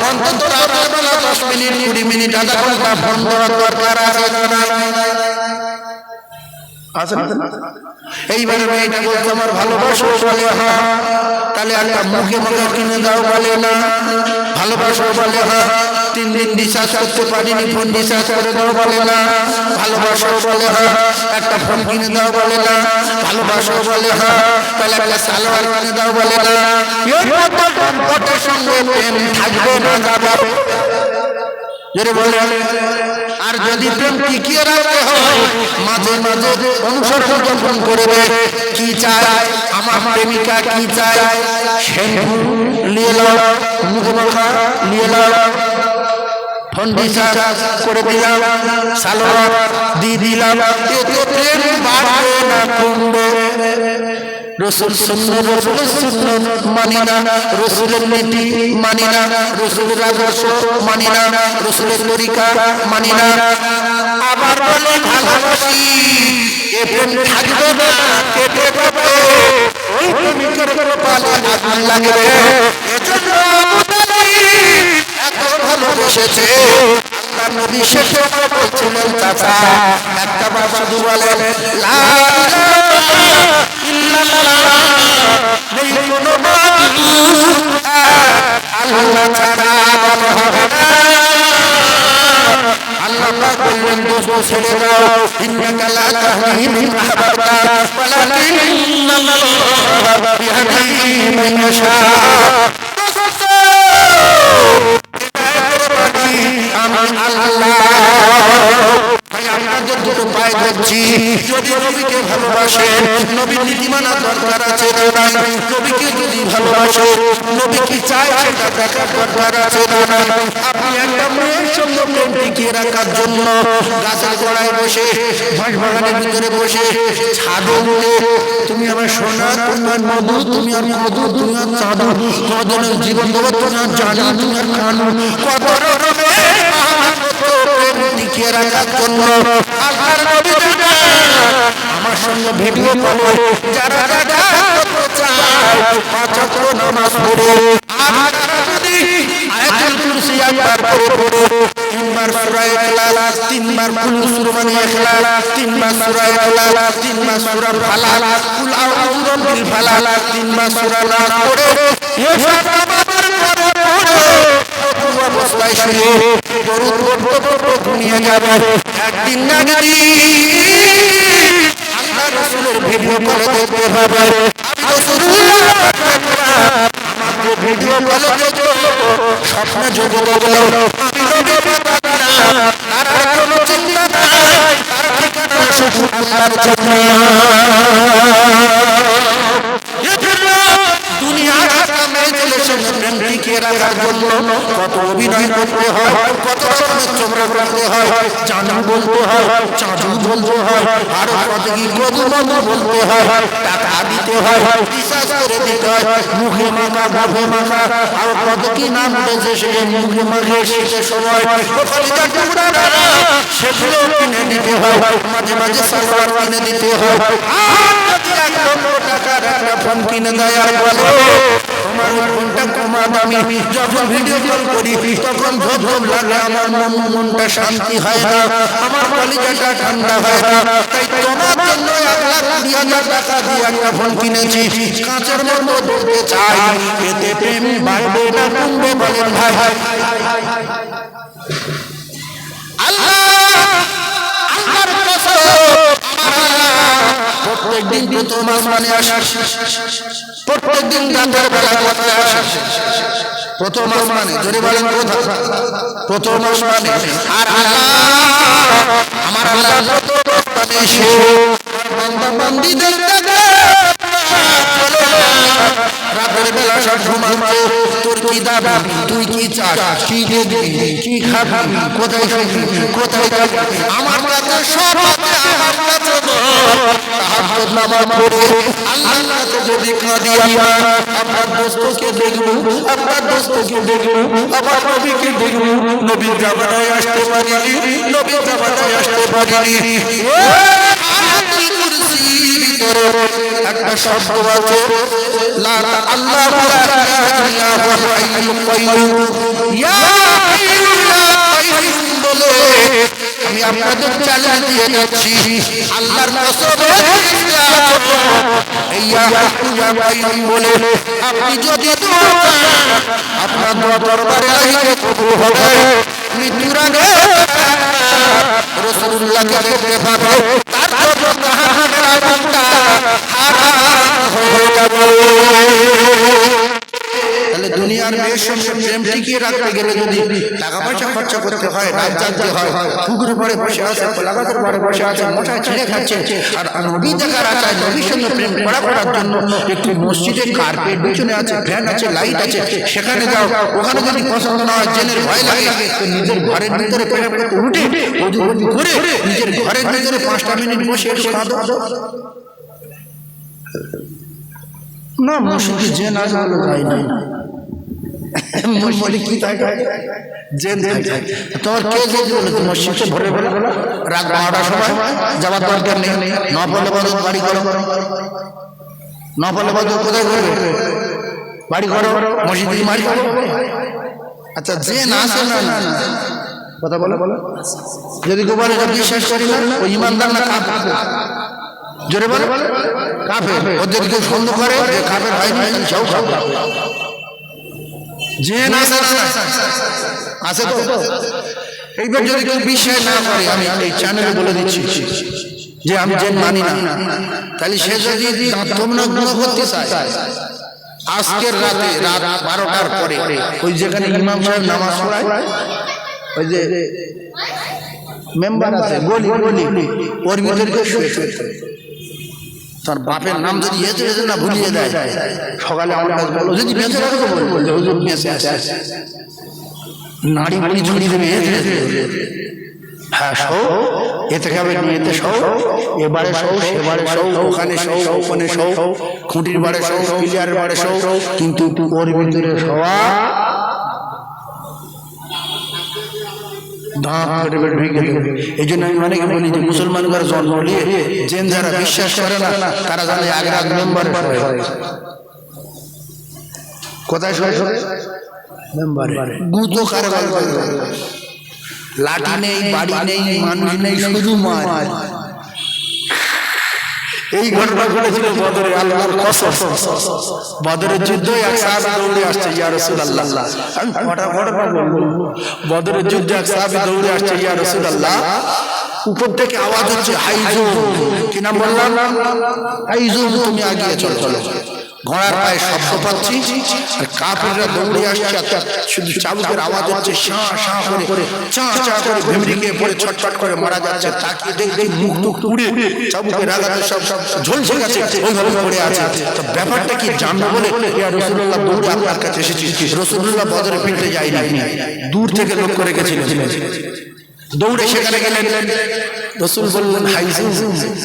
অন্তত রাতের বেলা 10 মিনিট 20 মিনিট আধা ঘন্টা ফোন দেওয়ার দরকার আছে না? এইবারে মেয়েটা বলছে আমার ভালোবাসো বলে হ্যাঁ, তাহলে একটা মুখে মুখে কিনে দাও বলে না, ভালোবাসো বলে হ্যাঁ, 3 দিন রিচার্জ করতে পারিনি, ফোন রিচার্জ করে দাও বলে না, ভালোবাসাও বলে হ্যাঁ, একটা ফোন কিনে দাও বলে না, ভালোবাসাও বলে হ্যাঁ, তাহলে একটা সালোয়ার কিনে দাও বলে না। এর মতো সম্পর্কের সঙ্গে প্রেম থাকবে না যাবে, যেটা বলে। আর যদি প্রেম টিকিয়ে রাখতে হয়, মাঝে মাঝে অনুসরণ যখন করবে, কি চায় আমার প্রেমিকা, কি চায়, শ্যাম্পু নিয়ে নাও, মুখমাখা নিয়ে নাও, ফোন রিচার্জ করে দিলাম, সালোয়ার দিয়ে দিলাম, এতে প্রেম বাড়বে না কমবে? রসুল সুন্নাত, রসুলের সুন্নাত মানি না, রসুলের নীতি মানি না, রসুলের আদর্শ মানি না, রসুলের তরিকা মানি না, আবার বলে ভালোবাসি, এ প্রেম থাকবে না, কেটে যাবে, ওই প্রেমিকের কপালে আগুন লাগবে। এজন্য আবু তালিব এত ভালোবেসেছে, আল্লাহ নবী শেষে বলছিলেন, চাচা একটা বার শুধু বলেন লা ইলাহা ইল্লাল্লাহ, নেই কোনো মাবুদ আল্লাহ ছাড়া, আল্লাহ পাক বললেন, দোস্ত ছেড়ে দাও, ইন্নাকা লা তাহদি মান আহবাবতা ওয়ালাকিন্নাল্লাহ ইয়াহদি মান ইয়াশা। দুটো পায়ে ধরছি, যদি নবীকে ভালোবাসে, নবীর নীতি মানা দরকার আছে না নাই? নবীকে যদি ভালোবাসে, নবী কি চায় সেটা দেখার দরকার আছে না নাই? আপনি একটা মেয়ের সঙ্গে প্রেম টিকিয়ে রাখার জন্য গাছের গোড়ায় বসে, বাঁশ বাগানের ভিতরে বসে, ছাদে উঠে, তুমি আমার সোনা, তুমি আর মধু, তুমি আর মধু, তুমি আর চাঁদু, তোমাদের জীবন দেবো, তুমি আর জানি, তুমি আর কানু, কত রকমের টিকিয়ে রাখার জন্য আল্লাহর নবী আমার সঙ্গে ভিডিও কলে যারা যারা করতে চায়, পাঁচ ওয়াক্ত নামাজ পড়ে, আর যদি আয়াতুল কুরসি একবার পড়ে, তিনবার সূরা ইখলাস, তিনবার কুল সুরমানি ইখলাস, তিনবার সূরা ইখলাস, তিনবার সূরা ফালাক, কুল আউযু বিল ফালাক, তিনবার সূরা নাস পড়ে, এসব আমার পড়ে অবস্থায় শুয়ে দরুদ পড়তে দুনিয়া যাবে। একদিন না একদিন আল্লাহ রাসূলের ভিডিও কলে দেখতে পাবে। আমি রাসূলুল্লাহ আমাকে ভিডিও কলে দেখো, স্বপ্নে যোগ দেখলো, আমি নবী পাবো না, তার কোনো চিন্তা নাই, তার ঠিকানা শুধু আল্লাহর জন্য। দুনিয়ার প্রেম টিকিয়ে রাখার জন্য কত অভিনয় করতে হয়, কত রকমের চোখরা করতে হয়, জানা বলতে হয়, চাঁদু বলতে হয়, আরো কত কি বন্ধু বলতে হয়, টাকা দিতে হয়, বিশ্বাস করে দিতে হয়, মুখে মাখা, মুখে মাখা, আর কত কি নাম উঠেছে, সে মুখে মাখে সে সময় সেগুলো কিনে দিতে হয়, মাঝে মাঝে সালোয়ার কিনে দিতে হয়। আর যদি 1 লক্ষ টাকার একটা ফোন কিনে দেয় আর বলে তোমার ফোনটা কমা দামি, যখন ভিডিও কল করি তখন ধপ ধপ লাগে, আমার মনটা শান্তি হয় না, আমার কলিজাটা ঠান্ডা হয় না, তাই তোমার জন্য 1,20,000 টাকা দিয়ে একটা ফোন কিনেছি, কাঁচের মতো ধরতে চাই, এতে প্রেম বাড়বে না কমবে বলেন ভাই? প্রত্যেকদিন প্রথম আসমানে আসে, প্রত্যেকদিন রাতের বেলা করতে আসে, প্রথম আসমানে, জোরে বলেন কোথায়? প্রথম আসমানে। আর আমার আল্লাহ প্রথম এসে বান্দা বান্দীদের রাতের বেলা সব ঘুমাচ্ছে, তোর কি দাবি, তুই কি চাস, কি দেখবি, কি খাবি, কোথায় খাবি, কোথায় যাবি, আমার কাছে সব আছে, আমার কাছে তাহাজ্জুদ নামাজ পড়ে আল্লাহর কাছে যদি কাঁদি, আপনার দোস্তকে দেখব, আপনার দোস্তকে দেখব, আমার নবীকে দেখব, নবীর জামানায় আসতে পারিনি, নবীর জামানায় আসতে পারিনি। আয়াতুল কুরসির ভিতরে একটা শব্দ আছে, লা আল্লাহু লা ইলাহা ইল্লাল কাইয়্যুম, ইয়া হাইয়্যু ইয়া কাইয়্যুম বলে আমি আপনাদের চ্যালেঞ্জ দিয়ে যাচ্ছি, আল্লাহর কসম এই ইয়া হাইয়্যু ইয়া কাইয়্যুম বলে আপনি যদি আপনার দরবারে আইলে কবুল হবে, মৃত্যুর আগে রাসূলুল্লাহকে দেখতে পাবে, তার জন্য জাহান্নামের আগুনটা হারাম হয়ে যাবে। তাহলে দুনিয়ার মেয়ের সঙ্গে প্রেম টিকিয়ে রাখতে গেলে যদি টাকা পয়সা খরচা করতে হয়, রাত জাগতে হয়, পুকুরে পড়ে বসে আছে, লাগাতার পড়ে বসে আছে, মোটা ছিঁড়ে খাচ্ছে, আর নবী দেখার আশায় নবীর সঙ্গে প্রেম করার জন্য একটি মসজিদে কার্পেট বিছানো আছে, ফ্যান আছে, লাইট আছে, সেখানে যাও। ওখানে যদি পছন্দ না হয়, জেনের ভয় লাগে, তো নিজের ঘরের ভিতরে প্রেম করতে উঠে ওযু করে নিজের ঘরের ভিতরে 5টা মিনিট বসে একটু কাঁদো না। মসজিদে যে না যাওয়া যায় না, মসজিদে কি থাকে? জেন থাকে। তোমার কে যে বলে মসজিদে ভরে বলে রাত 12টার সময় যাওয়ার দরকার নেই। নফল ইবাদত বাড়ি করো, নফল ইবাদত কোথায় করবে? বাড়ি করো, মসজিদে বাড়ি করো। আচ্ছা, যে না আসে না কথা বলে যদি গোবার এটা বিশ্বাস করি না, ওই ইমানদার না কাফের? জোরে বলে কাফের। ওদের কেউ সন্দেহ করে যে কাফের হয়নি, সেও কাফের। জেন আছে না আছে তো? এইবার যদি কেউ বিশ্বাস না করে, আমি এই চ্যানেলে বলে দিচ্ছি যে আমি জেন মানি না, তাহলে সে যদি তোমরা গুণ করতে চায়, আজকের রাতে রাত 12টার পরে ওই যেখানে ইমাম সাহেব নামাজ পড়ায়, ওই যে মেম্বার আছে গলি ওর ভিতরে তার বাপের নাম যদি না ভুলিয়ে দেয়, সকালে আমার কাছে বলো, যদি বেঁচে রাখো তো বলবো যে হুজুর বেঁচে আছে, নাড়ি বুড়ি ঝুড়ি দেবে, হ্যাঁ সৌ এতে খাবে, এতে সৌ, এবারে সৌ, সেবারে সৌ, ওখানে সৌ, ওখানে সৌ, খুঁটির বাড়ে সৌ, প্লেয়ারের বাড়ে সৌ, কিন্তু ওর ভিতরে সওয়া এই জন্য আমি অনেকে বলি যে মুসলমান ঘরে জন্ম নিয়ে জেন যারা বিশ্বাস করে না, তারা জানে আগ্রা মেম্বারে কোথায় সবাই মেম্বারে গুতো কারবার করে, লাঠি নেই, বাড়ি নেই, মানুষ নেই, শুধু মার। এই ঘটনা ঘটেছিল বদরে, আল্লাহর কসম। বদরের যুদ্ধে এক সাহাবী দৌড়ে আসছে, ইয়া রাসূলুল্লাহ। আমি ফটাফট বলবো, বদরের যুদ্ধে এক সাহাবী দৌড়ে আসছে, ইয়া রাসূলুল্লাহ। উপর থেকে আওয়াজ হচ্ছে, হাইজুম। কি নাম বললাম? হাইজুম, তুমি আগিয়ে চলো। ঘোড়ার পায়ে শব্দ পাচ্ছি, আর কাফেররা দৌড়ে আসছে, শুধু চাবুকের আওয়াজ হচ্ছে, শাঁ শাঁ করে, চাঁ চাঁ করে ভিমড়ি গিয়ে পড়ে ছটফট করে মারা যাচ্ছে। তাকিয়ে দেখি মুখ টুক পুড়ে চাবুকের আঘাতে সব ঝলসে গেছে, ওইভাবে পড়ে আছে। তো ব্যাপারটা কি জানবো বলে ইয়া রাসূলুল্লাহ দৌড়ে আপনার কাছে এসেছি। রাসূলুল্লাহ বদরে পিঠে যায়নি, দূর থেকে লক্ষ্য রেখেছিলেন। দৌড়ে সেখানে গেলেন, রাসূল বললেন, হাইজুম,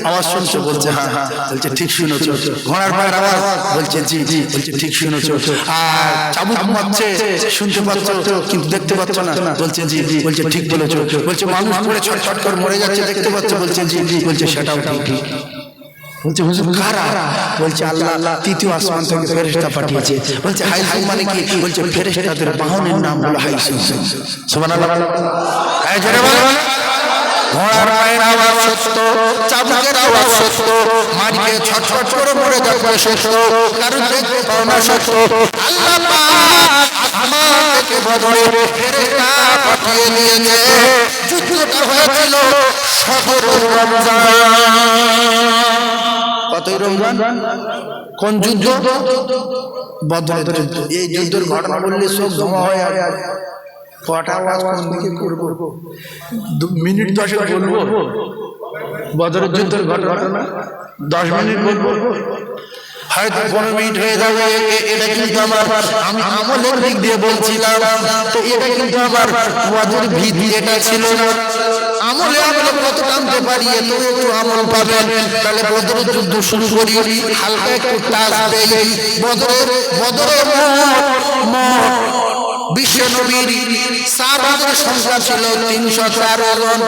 আওয়াজ শুনছো? বলছে হ্যাঁ। বলছে ঠিক শুনেছো? ঘোড়ার পায়ের আওয়াজ? বলছে জি। বলছে ঠিক শুনেছো? আর চাবুক মারছে, শুনতে পাচ্ছ কিন্তু দেখতে পাচ্ছ না? বলছে জি। বলছে ঠিক বলেছো। বলছে মানুষ পড়ে ছটফট করে মরে যাচ্ছে, দেখতে পাচ্ছ? বলছে জি। বলছে সেটাও ঠিক। বলছে হুজুর কারা? বলছে আল্লাহ তৃতীয় আসমান থেকে ফেরেশতা পাঠিয়েছে। বলছে হাইজুম মানে কি? বলছে ফেরেশতাদের বাহনের নাম হলো হাইজুম। সুবহানাল্লাহ। এই জোরে বলো। ঘোড়ার পায়ের আওয়াজ সত্য, চাবুকের আওয়াজ সত্য, মারিকে ছটফট করে মরে যাবে সত্য, কারণ দেখতে পাও না সত্য। আল্লাহ পাক আসমান থেকে বদরে ফেরেশতা পাঠিয়ে দিয়েছে। যুদ্ধটা হয়েছিল 17 রমজান। কতই রমজান? কোন যুদ্ধ? বদরের যুদ্ধ। এই যুদ্ধের ঘটনা বললে সব জমা হয়। আর কটা আওয়াজ কোন দিকে করবো? মিনিট 10 বলবো বদরের যুদ্ধের ঘটনা, 10 মিনিট বলবো, হয়তো 15 মিনিট হয়ে যাবে। এটা কিন্তু আমি আমলের দিক দিয়ে বলছিলাম, তো এটা কিন্তু আমার ওয়াজের ভিত্তি এটা ছিল না। আমলে কত টানতে পারি, এত একটু আমল পাবেন। তাহলে বদরের যুদ্ধ শুরু করি, হালকা একটু টাচ দেই। বদরের বিশ্ব নবীর সাহাবাদের সংখ্যা ছিল 313 জন,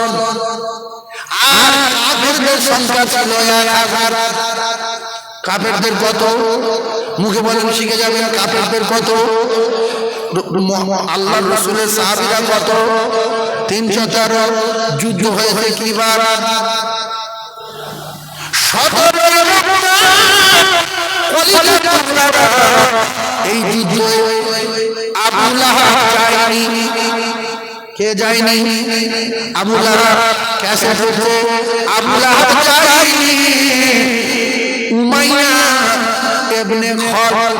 আর কাফেরদের সংখ্যা ছিল 1000। কাফেরদের কত? মুখে বলেন, শিখে যাবেন। কাফেরদের কত? আল্লাহর রাসূলের সাহাবীরা কত? 313। যুদ্ধ হয়েছে কিবার? 17 এই যুদ্ধে আবু লাহাব যায়নি। কে যায়নি? আবু লাহাব ক্যাসেট হচ্ছে, আবু লাহাব যায়নি। উমাইয়া ইবনে খালদ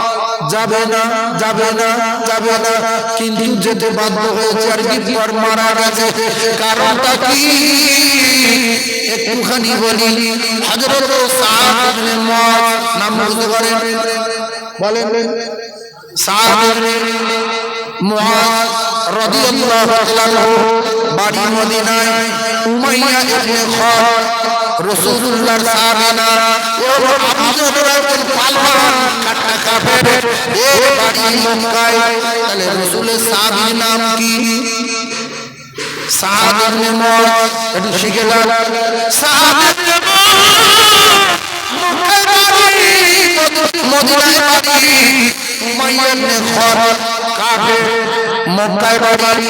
যাবে না, যাবে না, যাবে না, কিন্তু যেতে বাধ্য হয়েছে। আর কি পর মারা গেছে, কারণটা কি একটুখানি বলি। হযরত সাদ ইবনে মুআয নাম বুঝতে পারেন? বলেন। সাদ ইবনে মুআয রাদিয়াল্লাহু তাআলা বাড়ি মদিনায়। উমাইয়া ইবনে খালদ রাসূলুল্লাহর সাহাবা ও আবু জাহল পালওয়ান কাটা কাফের, এর বাড়ি মক্কায়। তাহলে রাসূলের সাহাবীর নাম কি? সাদ ইবনে মুআয। একটু শিখে নাও, সাদ ইবনে মুআয মক্কায় বাড়ি, মদিনায় বাড়ি। উমাইয়া ইবনে খালদ কাফের, মক্কায় বাড়ি।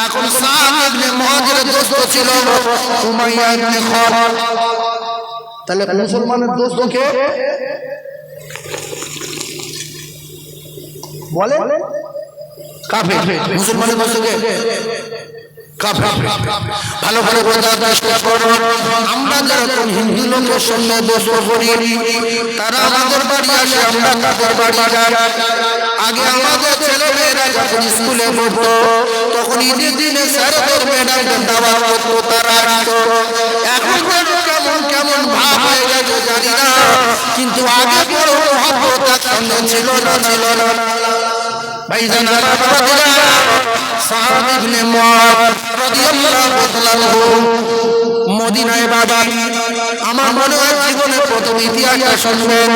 এখন সাদ ইবনে মুআযের দোস্ত ছিল উমাইয়া ইবনে খালদ। তাহলে মুসলমানের দোস্ত কে বলে? কাফের। মুসলমানের দোস্ত কে? কাফের। ভালো ভালো বোঝার চেষ্টা করো। আমরা যেরকম হিন্দু লোকের সঙ্গে দোষ করি, তারা আমাদের বাড়ি আসে, আমরা তাদের বাড়ি যাই। আগে আমাদের ছেলেমেয়েরা যখন স্কুলে পড়তো, তখন ঈদের দিনে স্যারদের ম্যাডামদের দাওয়াত করতো, তারা আসতো। এখন কেমন কেমন ভাব হয়ে গেছে জানি না, কিন্তু আগে বড় মহব্বত একসঙ্গে ছিল না, ছিল না। ভাইজান সাদ ইবনে মুআয রাদিয়াল্লাহু তাআলা মদিনায় বাড়ি। আমার মনে হয় জীবনে প্রথম ইতিহাসটা শুনবেন,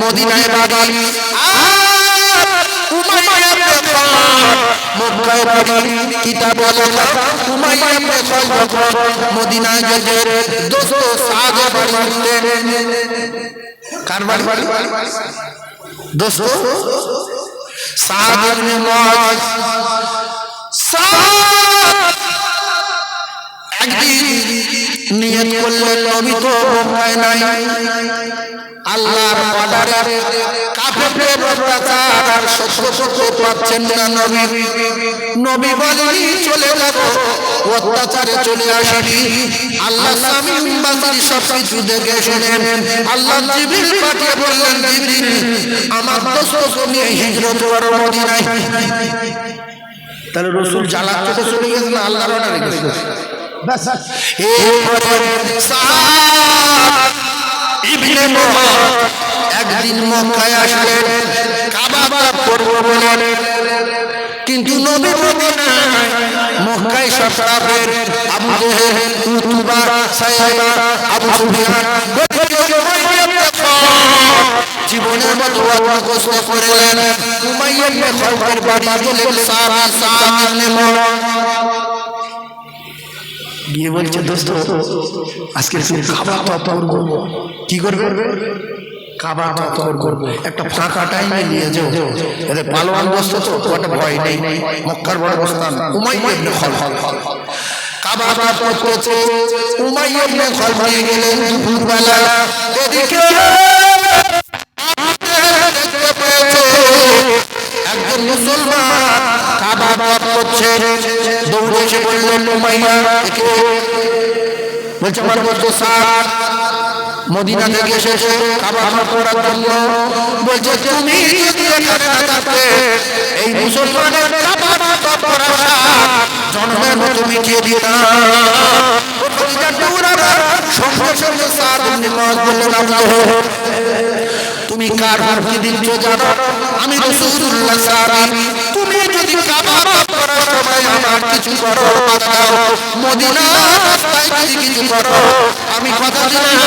মদিনায় বাড়ি। উমাইয়া ইবনে খালদ মক্কায় বাড়ি। কিতাবে লেখা উমাইয়া ইবনে খালদ মদিনায় গেছে, দোস্ত সাদের বাড়ি উঠলেন। কার বাড়ি? দোস্ত সাদ ইবনে মুআয। একদিন নিয়ত করলেন, নবী তো মক্কায় নাই, আল্লাহর অর্ডারে কাফেরদের অত্যাচার আর সহ্য করতে পারছেন না নবী। নবী বলেনি চলে যাব, অত্যাচারে চলে আসেনি। আল্লাহ সামিন বাসির সব কিছু দেখে শুনেন আল্লাহ জিবরিল পাঠিয়ে বললেন, জিবরিল আমার দোস্তকে নিয়ে হিজরত করো মদিনায়। তাহলে রাসূল জালাল থেকে চলে গেছেন, আল্লাহর অর্ডারে গেছেন। বাস এরপরে সাদ ইবনে মুআয একদিন মক্কায় আসলেন, কাবা পড়ব বলেন, কিন্তু নবী মদিনায়। মক্কায় সব কাফের, আবু জেহেল, উতবা, সাইবা, আবু সুফিয়ান জীবনের মতো মুখস্থ করলেন। উমাইয়া ইবনে খালদের বাড়ি গেলেন সাদ ইবনে মুআয। গিয়ে বলছে, দোস্ত আজকে কাবা তওয়াফ করব। কি করবে? কাবা তওয়াফ করব। একটা ফাঁকা টাইমে নিয়ে যাও, এদের পালোয়ান দোস্ত তো ওটা ভয় নেই, মক্কার বড় অবস্থান। উমাইয়া ইবনে খালদ কাবা তওয়াফ করতে উমাইয়া ইবনে খালদ নিয়ে গেলেন দুপুরবেলা। এদিকে একজন মুসলমান কাবা তওয়াফ করছে, দৌড়ে এসে বললেন উমাইয়া, বলছে আমার বন্ধু সাদ মদিনা থেকে এসেছে কাবা তওয়াফ করার জন্য। বলছে তুমি যদি এখানে না থাকতে এই মুসলমানের কাবা তওয়াফ করার জন্মের মতো মিটিয়ে দিয়ে না। সঙ্গে সঙ্গে সাদ ইবনে মুআয বললেন, তুমি কার হুমকি দিচ্ছ জানো? আমি রাসূলুল্লাহ সাহাবী। তুমি যদি কাবা তওয়াফ করার সময় আমার কিছু করো, মদিনা রাস্তায় যদি কিছু করো, আমি কথা দিলাম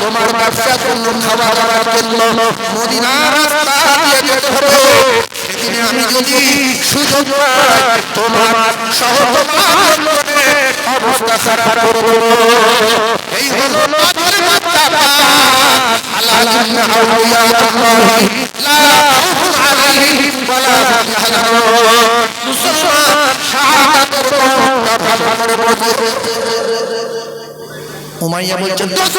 তোমার ব্যবসা জন্য, খাওয়া দাওয়ার জন্য মদিনা রাস্তা দিয়ে যেতে হবে। সেদিনে আমি যদি সুযোগ পাই তোমার সহপাঠ করে অবস্থা খারাপ করব। এই হলো নবীর বার্তা। আল্লাহ আউলিয়া আল্লাহ লা খাউফুন আলাইহিম ওয়া লা হুম ইয়াহজানুন। মুসলমান শাহাদাতের কথা ভালো করে বলতে। উমাইয়া বলছেন, দোস্ত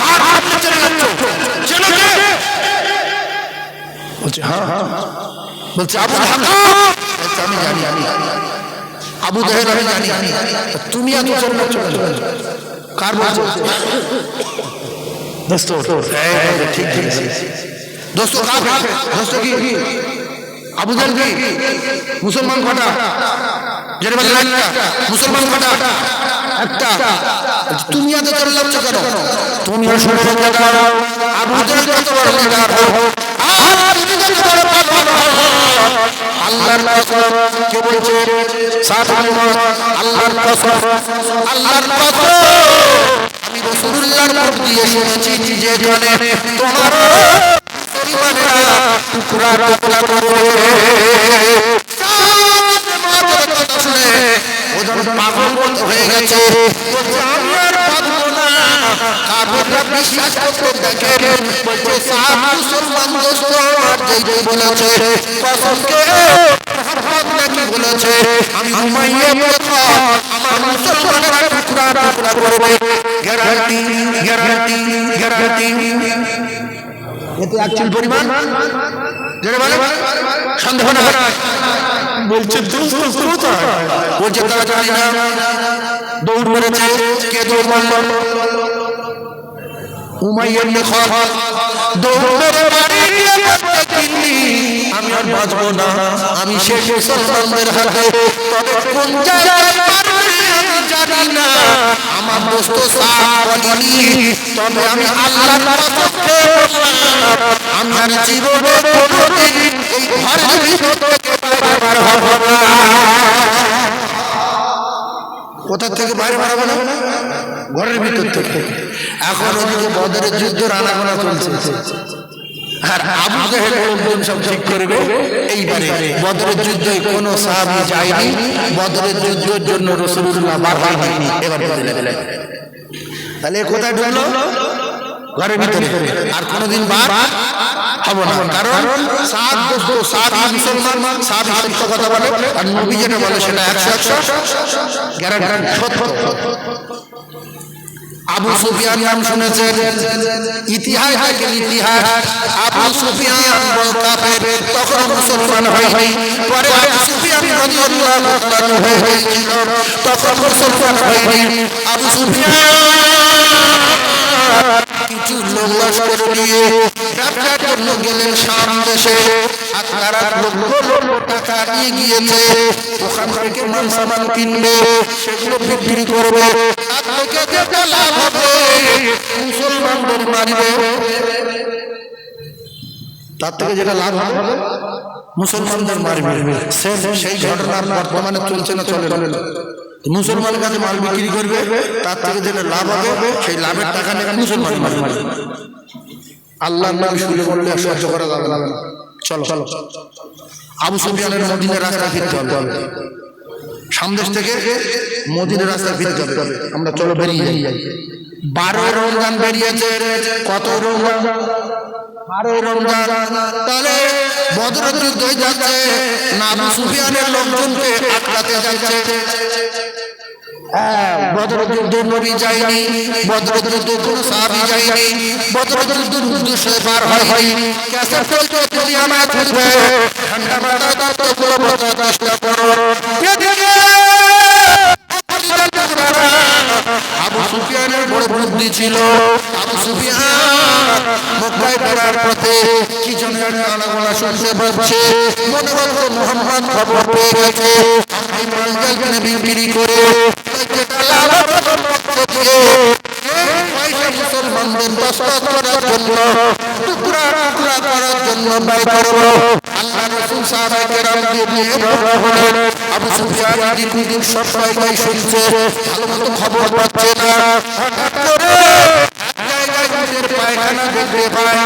কার আপনি চলে যাচ্ছ? চেনো কে? বলছে হ্যাঁ। বলছে আবু হামজা। বলছে আমি জানি। আবু জাহেল আমি জানি, তুমি এত চললে চলে কার বলছো? দোস্ত ঠিক ঠিক দোস্ত কার দোস্ত কি আবু জাহেল কি মুসলমান কটা? যেটা বলে একটা মুসলমান কটা? একটা। তুমি এত চললাচ্ছ কেন? তুমি শুনে করো আবু জাহেল কত বড় লিডার, আর তুমি কত বড় আল্লাহর কসম কে বলছে? সাহাবী আল্লাহর কসম, আল্লাহর কসম আমি রাসূলুল্লাহর মুখ দিয়ে শুনেছি যে জানে তোমার পরিমাণেরা টুকরা টুকরা করে শুনে ওদের পাগল হয়ে গেছে, বলছে আমি আর পারবো না। কাফেররা বিশ্বাস করতে দেখে বলছে সাত মুসলমান দোস্ত আর যেই বলেছে কসমকে মোহাম্মদ নাকি বলেছে আমি উমাইয়া কথা আমার মুসলমানেরা টুকরা টুকরা করবে, গ্যারান্টি গ্যারান্টি গ্যারান্টি। এতে অ্যাকচুয়াল পরিমাণ যেটা বলে সন্দেহ না বলছে বলছে তারা জানি না দৌড় মেরেছে। কে দৌড় মারল? উমাইয়া ইবনে খালদ দৌড় মেরে বাড়ি গিয়ে বললেন আমি আর বাঁচবো না, আমি শেষ মুসলমানদের হাতে। তবে কোন জায়গায় মারবে আমি জানি না, আমার দোস্ত সাহাব বলেনি, তবে আমি আল্লাহর কসম আমি আর জীবনে কোনোদিন এই ঘরের ভিতর থেকে বাইরে হব না। কোথা থেকে বাইরে বাড়াবো না? ঘরের ভিতর থেকে। এখন ওদিকে বদরের যুদ্ধ রানাগোনা চলছে, আর আবু জাহেল লোকজন সব ঠিক করবে। এইবারে বদরের যুদ্ধে কোনো সাহাবী যায়নি, বদরের যুদ্ধের জন্য রাসূলুল্লাহ বার হয়নি। এবার বদলে দিলেন, তাহলে কোথায় ঢুকলো? ঘরের ভিতরে। আর কোনোদিন বার হব না, কারণ সাত দোস্ত সাত মুসলমান সাত সত্য কথা বলে, আর নবী যেটা বলে সেটা 100 গ্যারান্টি সত্য। আবু সুফিয়ান নাম শুনেছেন, ইতিহাস থেকে ইতিহাস। আবু সুফিয়ান বড় কাফের, তখন মুসলমান হয়নি। পরে আবু সুফিয়ান রাদিয়াল্লাহু তাআলা হয়েছিল, তখন মুসলমান হয়নি। আবু সুফিয়ান কিছু লোক লস্কর নিয়ে ব্যবসার জন্য গেলেন শাম দেশে, আর তারা লক্ষ টাকা নিয়ে গিয়েছে। ওখান থেকে মাল সামান কিনবে, সেগুলো বিক্রি করবে, তার থেকে যেটা লাভ হবে মুসলমানদের মারবে, তার থেকে যেটা লাভ হবে মুসলমানদের মারবে। সেই ঘটনা বর্তমানে চলছে না চলে না? মুসলমানের কাছে মাল বিক্রি করবে, তার থেকে যেটা লাভ হবে সেই লাভের টাকা নিয়ে মুসলমান মারবে। আল্লাহর নাম শুনে বললে সহ্য করা যাবে না। চলো চলো আবু সুফিয়ানের মদিনার রাস্তা ফিরতে হবে, সামদেশ থেকে মদিনার রাস্তা ফিরতে হবে। আমরা চলো বেরিয়ে যাই। 12 রমজান বেরিয়েছে। কত রমজান? 12 রমজান। তাহলে বদরের যুদ্ধ যাচ্ছে না, আবু সুফিয়ানের লোকজনকে আটকাতে যাচ্ছে। বদরের যুদ্ধে নবী যায়নি, বদরের যুদ্ধে কোনো সাহাবী যায়নি, বদরের যুদ্ধের উদ্দেশ্যে বার হয়নি। ক্যাসেট চলতে যদি আমার থাকবে ঠান্ডা মাথায় ততগুলো বোঝার চেষ্টা করো। আবু সুফিয়ানের বড় বুদ্ধি ছিল। আবু সুফিয়ান মক্কায় ফেরার পথে কি জন্য আনাগোনা শুনতে পাচ্ছে, মনে হলো মুহাম্মদ খবর পেয়ে গেছে, এই মালজালকে বিক্রি করে মুসলমানদের দস্তক করার জন্য, টুকরা টুকরা করার জন্য ব্যয় করবো। আল্লাহ রাসূল সাহাবায়ে কেরাম দিয়ে হলেন। আবু সুফিয়ান দিন সব সবাই শুনছে, ভালো মতো খবর পাচ্ছে না। হঠাৎ করে পায়খানা দেখতে পায়।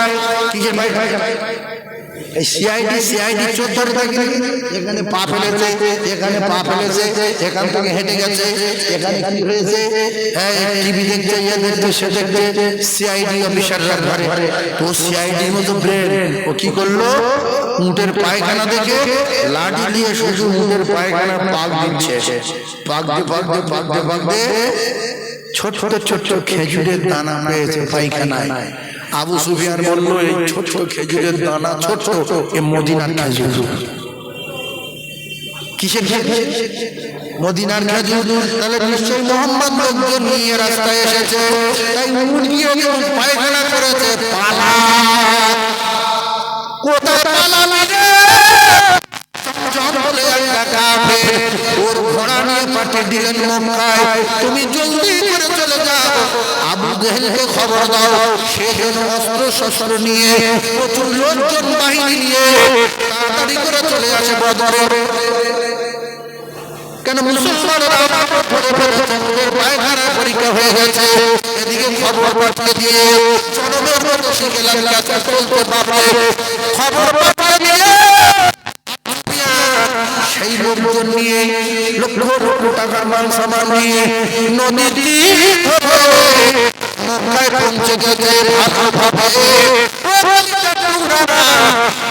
কি যে পায়খানা? এই সিআইডি চোর ধরে থাকে, এখানে পা ফেলেছে, এখানে পা ফেলেছে, এখান থেকে হেঁটে গেছে, এখানে কি হয়েছে, টিভি দেখছে, ইয়ে দেখছে, সে দেখছে। সিআইডি অফিসাররা ধরে। তো সিআইডির মতো ব্রেন, ও কি করলো, উটের পায়খানা দেখে লাঠি দিয়ে শুধু উটের পায়খানা পাক দিচ্ছে। পাক দিয়ে ছোট ছোট খেজুরের দানা পেয়েছে পায়খানায়। আবু সুফিয়ান বলল, এই ছোট খেজুরের দানা ছোট, এ মদিনার খেজুর। কিসের খেজুর? মদিনার খেজুর, তাহলে নিশ্চয়ই মোহাম্মদ লোকজন নিয়ে রাস্তায় এসেছে, তাই উট গিয়ে পায়খানা করেছে। পালা কোথায় পালাবি রে? জঙ্গলে একটা কাফের ওর ঘোড়া নিয়ে পাঠিয়ে দিলেন মক্কায়, তুমি জলদি করে চলে যাও, আবু জেহেলকে খবর দাও, সে যেন অস্ত্র শস্ত্র নিয়ে প্রচুর লোকজন বাহিনী নিয়ে তাড়াতাড়ি করে চলে আসে বদরে। কেন মুসলমানরা ধরে ফেলেছে, ওদের পায়খানা পরীক্ষা হয়ে গেছে, এদিকে খবর পাঠিয়ে দিয়ে জনমের মতো শিখে লাগছে চলতে পারবে, খবর পাঠিয়ে দিয়ে সেই লোকজন নিয়ে লক্ষ লক্ষ টাকার মাল সামান নিয়ে নদী মক্কায় পৌঁছে গেছে।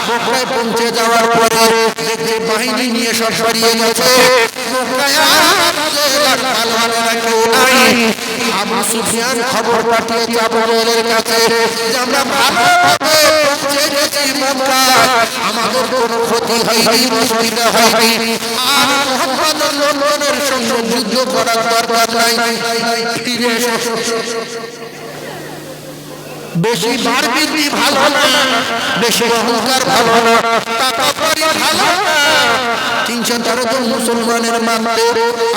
মক্কায় পৌঁছে যাওয়ার পরে দেখে বাহিনী নিয়ে সব সরিয়ে গেছে। আবু সুফিয়ান খবর পাঠিয়েছে আবু জেহেলের কাছে যে আমরা ভালোভাবে পৌঁছে গেছি মক্কায়, আমাদের কোনো ক্ষতি হয়নি, অসুবিধা হয়নি, আর মুহাম্মদের লোকজনের সঙ্গে যুদ্ধ করার দরকার নাই। ফিরে এসো। বেশি বাড়বৃদ্ধি ভালো না, বেশি অহংকার ভালো না, টাকা করি ভালো না। 313 জন মুসলমানের মারতে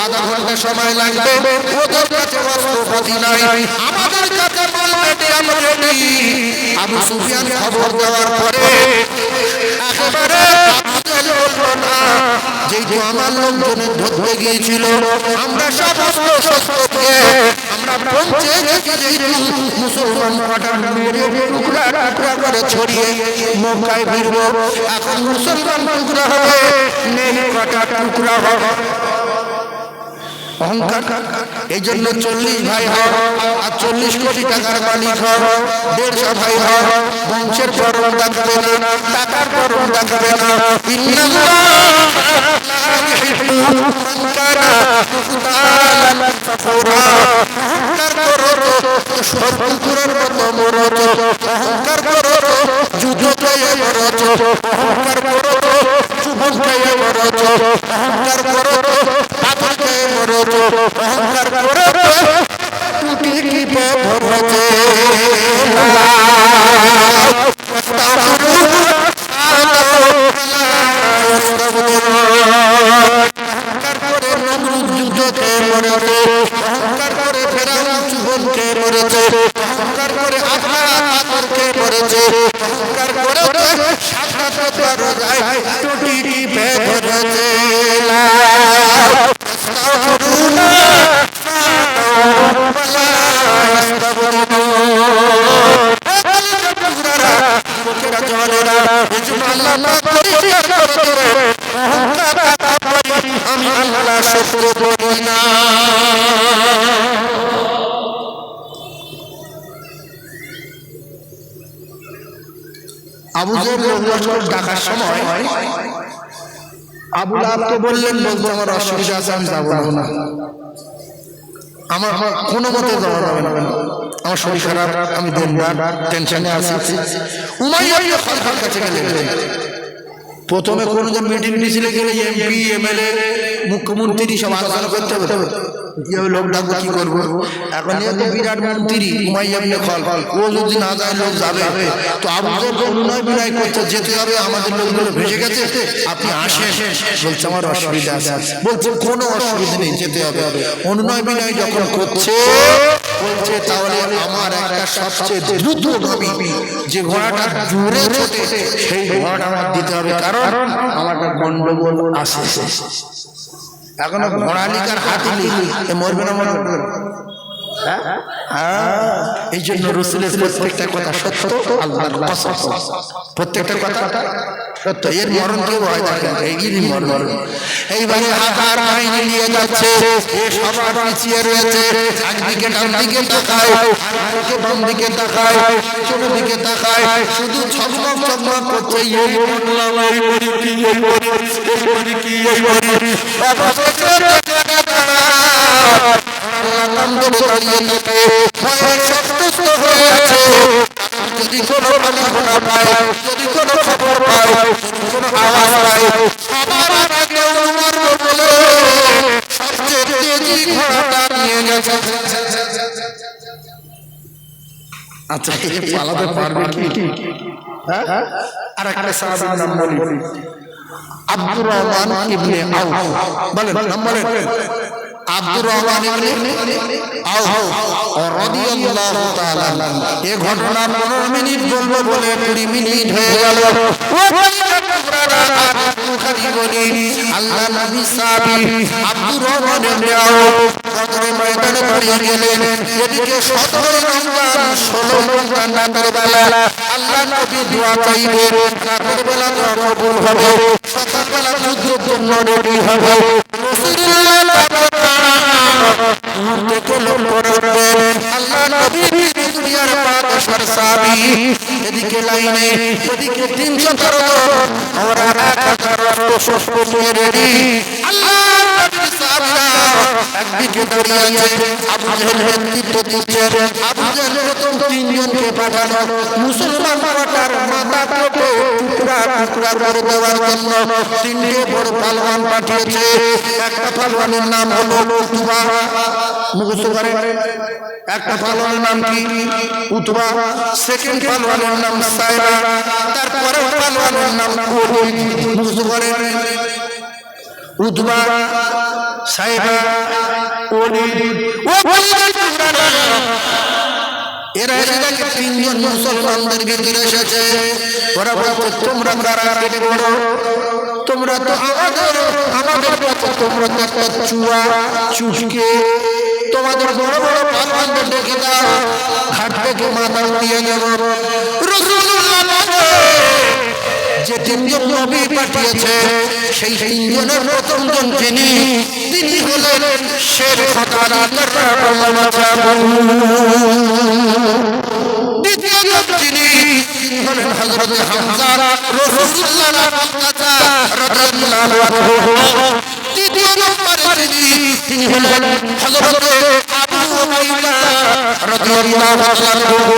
আধা ঘন্টা সময় লাগবে, ওদের কাছে অস্ত্রপাতি নাই, আমাদের কাছে বলবে আমরা রেডি। আবু সুফিয়ান খবর দেওয়ার পরে একেবারে বলবো না, যেহেতু আমার লোকজনের ধরতে গিয়েছিল, আমরা সব অস্ত্র শস্ত্র দিয়ে আমরা পৌঁছে গেছি, যেহেতু মুসলমান পাঠান মেরে টুকরা টুকরা করে ছড়িয়ে মক্কায় ফিরব। এখন মুসলমান টুকরা হবে, নেই কাটা টুকরা হবে। অহংকার। এই জন্য 40 ভাই হয় আর 40 কোটি টাকার মালিক হয়, 150 ভাই হয়, বংশের পরম রাখবে না, টাকার পরম রাখবে না। অহংকার করো, যুদ্ধ পেয়ে মরছ, অহংকার করো, যুবক পেয়ে মরছ, অহংকার করো, পাথর পেয়ে মরছ, অহংকার করো, টুটি টিপে ধরছ। অহংকার করে নমরুদ যুদ্ধকে মরেছে, অহংকার করে ফেরাউন যুবনকে মরেছে, অহংকার করে আবরাহা পাথরকে মরেছে, অহংকার করে সাক্ষাৎ যায় টুটি টিপে ধরেছে। আমি আল্লাহ সত্য বলি না। আবু জেহেল ডাকার সময় আবু লাহাবকে বললেন, বলতো আমার অসুবিধা আছে, আমি যাবো না, আমার কোনো মতে যাওয়া যাবে না, আমার শরীর খারাপ, আমি দিনবার টেনশনে আছি। উমাইয়া খালিফার কাছে গেলেন। প্রথমে কোনজন মিটিং মিছিলে গেলে এমপি এমএলএ মুখ্যমন্ত্রী সব আলোচনা করতে হবে, কিভাবে লোক ডাকবো, কি করবো। এখন যেহেতু বিরাট মন্ত্রী উমাইয়া ইবনে খালদ, ও যদি না যায় লোক যাবে, তো আবু জেহেল অনুনয় বিনয় করছে, যেতে হবে, আমাদের লোকগুলো ভেসে গেছে, আপনি আসেন। বলছে আমার অসুবিধা আছে, বলছে কোনো অসুবিধা নেই, যেতে হবে। অনুনয় বিনয় যখন করছে, বলছে তাহলে আমার একটা সবচেয়ে দ্রুতগামী যে ঘোড়াটা জোরে ছোটে, সেই ঘোড়াটা আমার দিতে হবে, কারণ আমার একটা গন্ডগোল আছে। এখনো ঘোড়ালিকার হাতি মরবে না, মরবে না। এই জন্য রসুলের প্রত্যেকটা কথা সত্য, আল্লাহর কসম প্রত্যেকটা কথা সত্য। এর মরণ কেউ হয় দেখেন, এইরই মরণ। এইবারে হাজার বাহিনী নিয়ে যাচ্ছে, সবার পিছিয়ে রয়েছে, একদিকে ডান দিকে তাকায়, আরেকদিকে বাম দিকে তাকায়, ছোট দিকে তাকায়, শুধু ঝকমক ঝকমক করছে, এই বললাম এই বলি কি, এই বলি কি, এই বলি যদি কোনো ঘটনা পায়, যদি কোনো খবর পায়, কোনো আওয়াজ পায়, সবার আগে বলে আচ্ছা পালাতে পারবে কি? আর একটা সাহাবীর নাম বলি, আব্দুর রহমান ইবনে আউফ। বলেন নাম বলেন। আব্দুর রহমান ইবনে আউফ রাদিয়াল্লাহু তাআলা। এই ঘটনা 15 মিনিট বলবো বলে 20 মিনিট হয়ে গেল। বুখারী বলি আল্লাহ নবী সাহাবী আব্দুর রহমান ইবনে আউফ বদরের ময়দানে দাঁড়িয়ে গেলেন। এদিকে 17 রমজান 16 রমজান রাতের বেলা আল্লাহ নবী দোয়া চাইবেন, রাতের বেলা দোয়া কবুল হবে, সকালবেলা যুদ্ধের জন্য রেডি হবে। রাসূলুল্লাহ দেখে লক্ষ্য রাখবেন আল্লাহ নবী দুনিয়ার বাদশার সাহাবী। এদিকে লাইনে এদিকে 313 জন, আমরা 1000 নিয়ে রেডি। আল্লাহ নবী সাহাবীরা একদিকে দাঁড়িয়ে আছে, আবু জাহেল নেতৃত্ব দিচ্ছেন। আবু জাহেল প্রথম 3 জনকে পাঠানো মুসলমান মারাটার মাথা কেটে টুকরা টুকরা করে দেওয়ার জন্য 3টে বড় পালোয়ান পাঠিয়েছে। একটা পালোয়ানের নাম হলো উতবা, মুখস্থ করে। একটা পালোয়ানের নাম কি? উতবা। সেকেন্ড পালোয়ানের নাম সাইবা, তারপরে পালোয়ানের নাম ওলীদ, মুখস্থ করে। Utba, Saiba, Walid. এরা এসে দেখে 3 জন মুসলমানদের ভিতরে এসেছে। ওরা বলে তোমরা কারা কেটে বড়, তোমরা তো আমাদের কাছে তোমরা তো একটা চুয়া চুষকে, তোমাদের বড় বড় পালোয়ানদের ডেকে দাও, ঘাট থেকে মাথা উঠিয়ে নেব। রাসূলুল্লাহ যে 3 জন নবী পাঠিয়েছে সেই 3 জনের প্রথম জন তিনি হলেন শের খাতানা। দ্বিতীয় জন তিনি হলেন হযরত হামজা রাসূলুল্লাহর চাচা রাদিয়াল্লাহু আনহু। তৃতীয় নম্বরে তিনি হলেন হযরত আবু উমাইয়া রাদিয়াল্লাহু আনহু।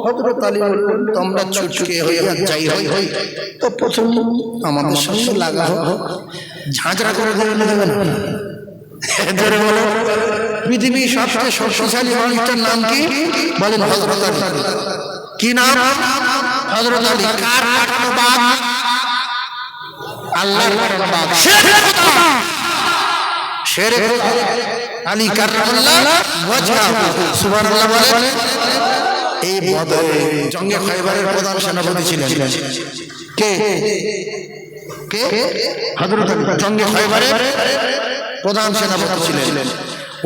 হযরত আলী বললেন তোমরা ছুটকে হয়ে যাই হই তো প্রথম আমাদের সঙ্গে লাগা হোক, ঝাঁঝরা করে দেবেন না। এদের বলো পৃথিবীর সবচেয়ে শক্তিশালী মানুষটার নাম কি? বলেন হযরত আলী। কি নাম? হযরত আলী। কার পাঠানো বাপ? আল্লাহর পাঠানো বাপ। শের আলী কাররামাল্লাহ ওয়াজহাহু। সুবহানাল্লাহ বলেন। এই জঙ্গে খায়বারের প্রধান সেনাপতি ছিলেন কে? কে? হযরত আলী। জঙ্গে খায়বারের প্রধান সেনাপতি ছিলেন।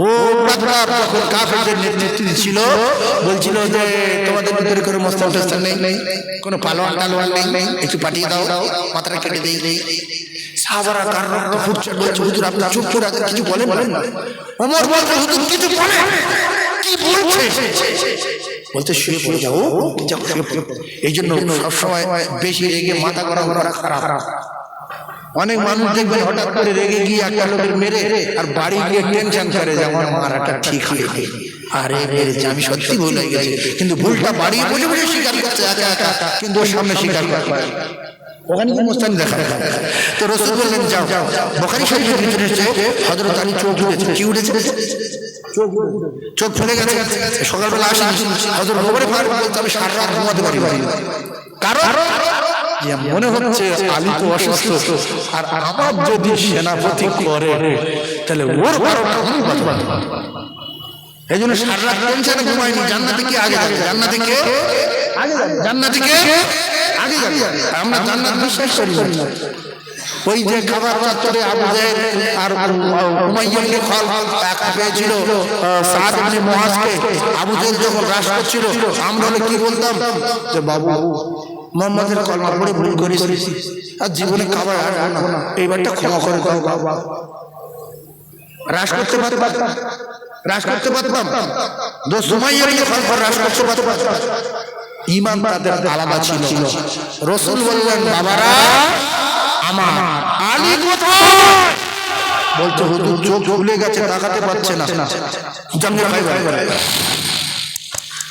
ও যখন কাফেরদের নেতৃত্ব ছিল, বলছিল যে তোমাদের ভিতরে কোনো মস্তান টস্তান নেই, কোনো পালোয়ান টালোয়ান নেই, একটু পাঠিয়ে দাও, মাথাটা কেটে দেই। সাহাবারা কার রক্ত ফুটছে, বলছে হুজুর আপনি চুপ করে আছেন, কিছু বলেন না। ওমর বলছে হুজুর কিছু বলেন, কি বলছে? বলতে শুয়ে পড়ে যাও। এই জন্য সবসময় বেশি রেগে মাথা গরম করা খারাপ। অনেক মানুষ দেখবেন হঠাৎ করে রেগে গিয়ে একটা লোকের মেরে আর বাড়ি গিয়ে টেনশন করে যে আমার মারাটা ঠিক হয়নি, আরে মেরেছে আমি সত্যি ভুল হয়ে গেছে, কিন্তু ভুলটা বাড়ি বসে বসে স্বীকার করছে একা একা, কিন্তু ওর সামনে স্বীকার করতে পারে। ওখানে তো মুস্তান দেখা। তো রাসূল বললেন যাও। বুখারী শরীফের ভিতরে এসেছে হযরত আলী চোখ উঠেছে। কি উঠেছে? চোখ ফুলে গেছে। সকালবেলা আসেন হযরত ওমর ফারুক বলতে আমি সারা রাত ঘুমাতে পারি না, কারণ মনে হচ্ছে আলী তো অসুস্থ, আর আমার যদি সেনাপতি করে তাহলে ওর এই জন্য সারা রাত টেনশনে ঘুমাইনি। জান্নাতে কি আগে যাবে? জান্নাতে কে আগে যাবে? জান্নাতে কে আগে যাবে? আমরা জান্নাত বিশ্বাস করি না। ওই যে খাবার চত্বরে আবু জাহেল আর উমাইয়া ইবনে খালদ একা পেয়েছিল সাদ ইবনে মুআজকে। আবু জাহেল যখন রাশ করছিল, আমরা কি বলতাম যে বাবু মুহাম্মাদের কলমা পড়ে ভুল করেছি, আর জীবনে খাবার আসবো না, এইবারটা ক্ষমা করে দাও বাবা। রাশ করতে পারতাম, রাশ করতে পারতাম। দোস্ত উমাইয়া ইবনে খালদ রাশ করতে পারতাম। ঈমান তাদের আলাদা ছিল। রাসূল বললেন বাবারা আমার আলী কোথায়? বলতে হুজুর চোখ খুলে গেছে, তাকাতে পারছে না। জঙ্গে খায়বার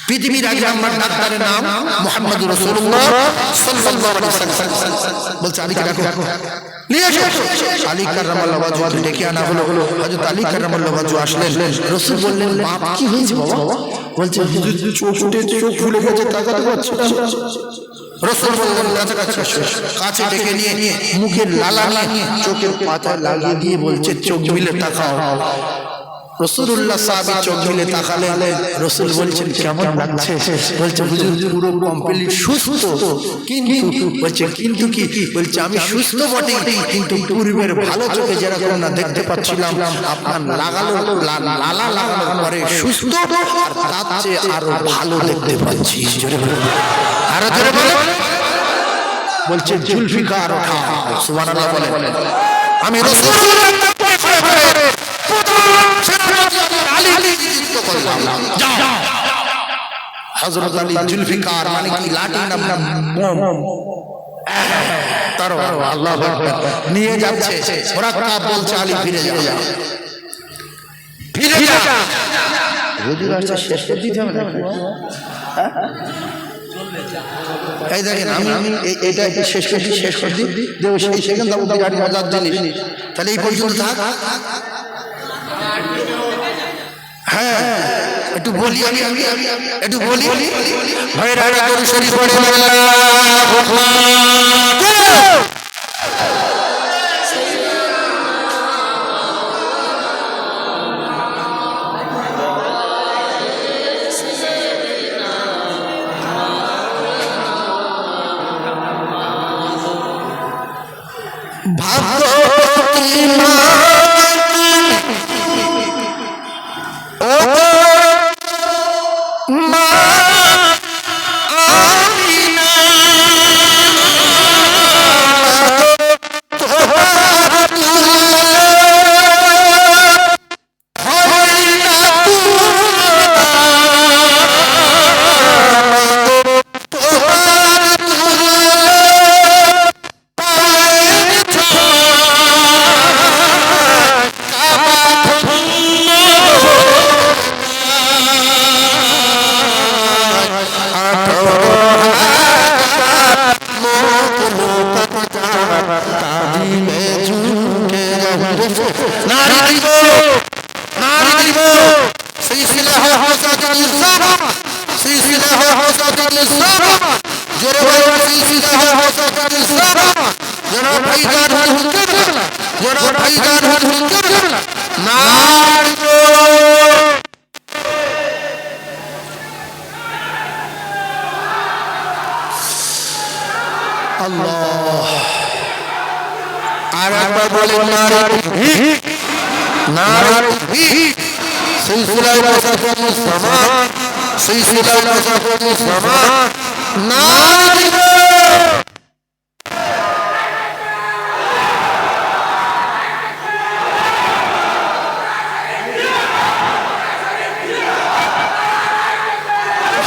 পৃথিবীর আগে আমার ডাক্তারের নাম মুহাম্মদুর রাসূলুল্লাহ সাল্লাল্লাহু আলাইহি ওয়াসাল্লাম। বলছে আলীকে ডাকো, নিয়ে এসো। আলী কাররামাল্লাহু ওয়াজহু ডেকে আনা হলো। হযরত আলী কাররামাল্লাহু ওয়াজহু আসলেন। রাসূল বললেন, বাপ কি হয়েছে বাবা? বলছে হুজুর চোখ ফুলে গেছে, তাকাতে পারছি না। রাসূল বললেন, কাছে ডেকে নিয়ে মুখের লালা নিয়ে চোখের পাতা লাগিয়ে দিয়ে বলছে, চোখ মিলে তাকাও। রাসূলুল্লাহ সাহাবী চোখ মিলে তাকালেন। রাসূল বলছেন, কেমন লাগছে? বলছে হুজুর পুরো কমপ্লিট সুস্থ। কিন্তু বলছে কিন্তু কি? বলছে আমি সুস্থ বটে, কিন্তু পূর্বের ভালো চোখে যেরকম না দেখতে পাচ্ছিলাম, আপনার লালা লাগানোর পরে সুস্থ আর তার চেয়ে আরো ভালো দেখতে পাচ্ছি। জোরে বলুন, আরো জোরে বলুন। বলছে জুলফিকার ওঠা। সুবহানাল্লাহ বলেন। আমি রাসূলুল্লাহ হযরত আলী জুলফিকার মানে কি লাঠি না বোম তরবারি, আল্লাহু আকবার, নিয়ে যাচ্ছে। মুরাক্কাব বলছে আলী ফিরে যা, ফিরে যা। হুজুর আসছে শেষ করে দিতে হবে না? এই দেখেন আমি এটা শেষ করে দিই দেব, সেই সেকেন্ড দাও গাড়ি মজার জিনিস। তাহলে এই পর্যন্ত থাক। হ্যাঁ একটু বলি, আমি একটু বলি। ভাইরা দরুদ শরীফ পড়ে আল্লাহু আকবার।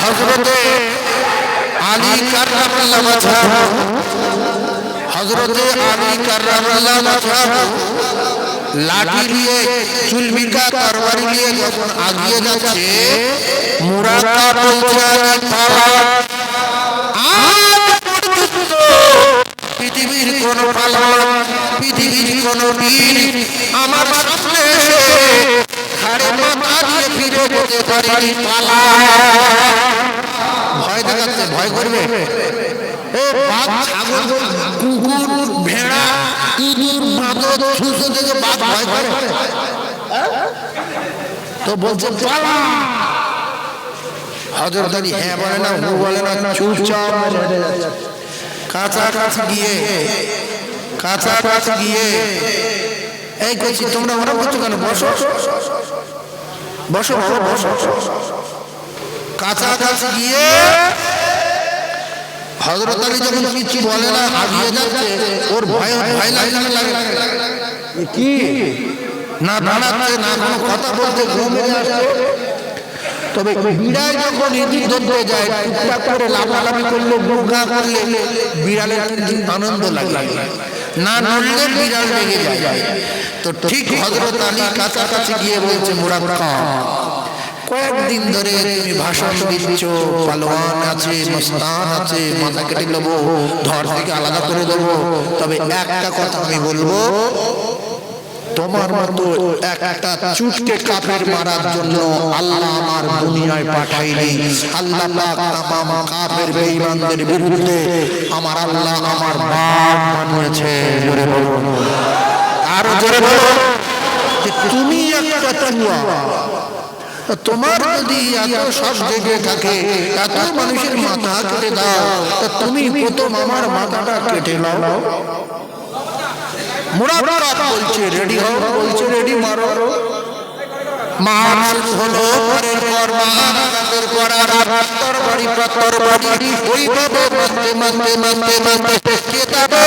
হযরতে আলী কাররামাল্লাহু ওয়াজহু, হযরতে আলী কাররামাল্লাহু ওয়াজহু লাঠি নিয়ে চুলবিকা তরবারি নিয়ে যখন আগিয়ে যাচ্ছে, মুরাক্কাব বলছে পৃথিবীর কোন পালন, পৃথিবীর কোন বীর আমার সামনে ঘাড়ে মাথা দিয়ে ফিরে যেতে পারেনি, পালা। ভয় দেখাচ্ছে, ভয় করবে। বাঘ, ছাগল, কুকুর, ভেড়া, ইঁদুর, বাঁদর, সুসু থেকে বাঘ ভয় করে, তো বলছে পালা। হযরত আলী হ্যাঁ বলে না, হু বলে না, চুপচাপ কাছাকাছি গিয়ে এই করছি, তোমরা ওরা করছো কেন? বসো বসো বাবা, বসো। কাছাকাছি গিয়ে হযরত আলী যখন কিছু বলে না, আগিয়ে যাচ্ছে, ওর ভয় লাগে কি না, দাঁড়াচ্ছে না, কোনো কথা বলতে ঘুমে আসছে। তবে বিড়াল যখন ইঁদুর ধরতে যায়, টুকটাক করে লাফালাফি করলে, গুগা করলে বিড়ালের কিন্তু আনন্দ লাগে, না নড়লে বিড়াল লেগে যায়। তো ঠিক হযরত আলী কাছাকাছি গিয়ে বলছে, মুরাক্কাব কয়েকদিন ধরে তুমি ভাষণ দিচ্ছ, পালোয়ান আছে, মস্তান আছে, মাথা কেটে নেবো, ধর থেকে আলাদা করে দেবো। তবে একটা কথা আমি বলবো, তোমার মতো একটা চুটকে কাফের মারার জন্য আল্লাহ আমার দুনিয়ায় পাঠাইনি। আল্লাহ পাক তামাম কাফের বেঈমানদের বিরুদ্ধে আমার আল্লাহ আমার বাপ বানিয়েছে। জোরে বলো, আরো জোরে বলো। তুমি একটা তনুয়া, তোমার যদি এত সব জেগে থাকে, এত মানুষের মাথা কেটে দাও, তা তুমি প্রথম আমার মাথাটা কেটে নাও। মুরাদ বলছে রেডি হও, বলছে রেডি, মারো। মার শুরু হলো, পরের পর মার পর আর তরবারি পর তরবারি, ওইভাবে মারতে মারতে মারতে মারতে কেতাবে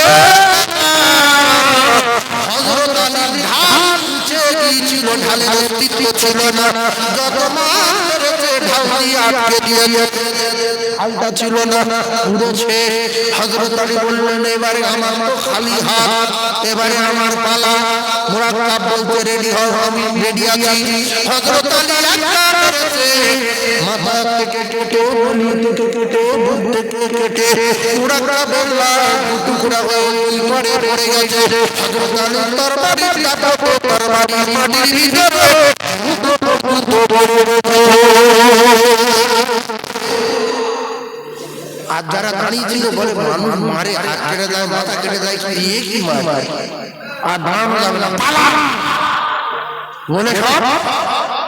হযরত আলী ঢাল উঠে গিয়েছিল, ঢালের অস্তিত্ব ছিল না। যত মারেছে ঢাল দিয়ে আটকে দিয়েছে, ঢালটা ছিল না, উড়েছে। হযরত আলী বললেন এবারে আমার তো খালি হাত, এবারে আমার পালা। মুরাক্কাব বলতে রেডি হও, আমি রেডি আছি। হযরত আলী একটা করেছে, মাথা থেকে কেটে, বলি থেকে কেটে, বুক থেকে কেটে, মুরাক্কাব বললা টুকরা হয়ে পড়ে পড়ে গেছে। হযরত আলী তরবারি চাপাতে, তরবারি মাটির ভিতরে আর যারা দাঁড়িয়ে ছিল বলে মানুষ মারে, হাত কেটে দেয়, মাথা কেটে দেয়, কি মারে, আর দাঁড়ানো যাবে না, পালা বলে সব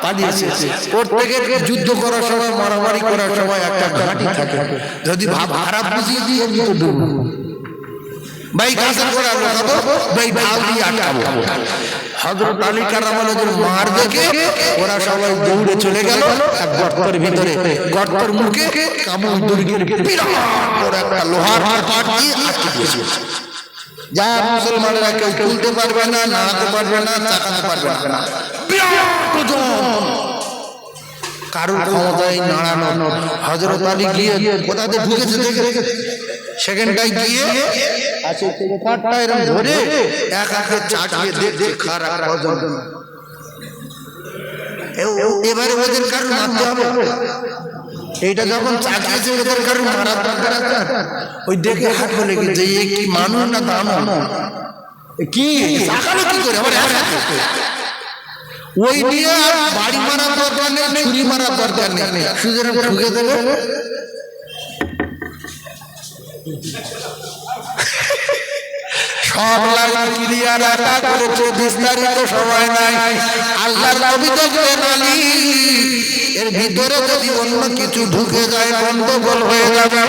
পালিয়েছে। প্রত্যেকের যুদ্ধ করার সময়, মারামারি করার সময় একটা ঘাঁটি থাকে, যদি ভাব খারাপ বুঝিয়ে দিয়ে ভাই কাছে করা লাগাবো, ভাই ঢাল দিয়ে আটকাবো। হযরত আলী কারামানের মার দেখে ওরা সবাই দৌড়ে চলে গেল এক গর্তের ভিতরে। গর্তের মুখে কামুল দুর্গের বিরাট বড় একটা লোহার পাট দিয়ে আটকে দিয়েছে। যা মুসলমানেরা কেউ তুলতে পারবে না, নাড়াতে পারবে না, চাকাতে পারবে না, বিরাট ওজন, কারোর ক্ষমতায় নাড়ানো। হযরত আলী গিয়ে কোথাতে ঢুকেছে দেখে, সেখানটায় গিয়ে আছে পাটটা এরকম ধরে এক হাতে চাটিয়ে দেখছে খারাপ ওজন। এবারে ওদের কারণ মারতে হবে, এইটা যখন চাটিয়েছে ওদের কারণ মারার দরকার আছে। ওই দেখে হাত বলে গেছে এই কি মানুষ না দানো, কি চাকালো কি করে আবার ওই নিয়ে আর বাড়ি মারার দরকার নেই, ছুরি মারার দরকার নেই, সুতরাং ঢুকে দেবে। সব লাইন ক্লিয়ার আটা করেছে, বিস্তারিত সময় নাই। আল্লাহর নবী দেখলেন আলী এর ভিতরে যদি অন্য কিছু ঢুকে যায় গন্ডগোল হয়ে যাবে,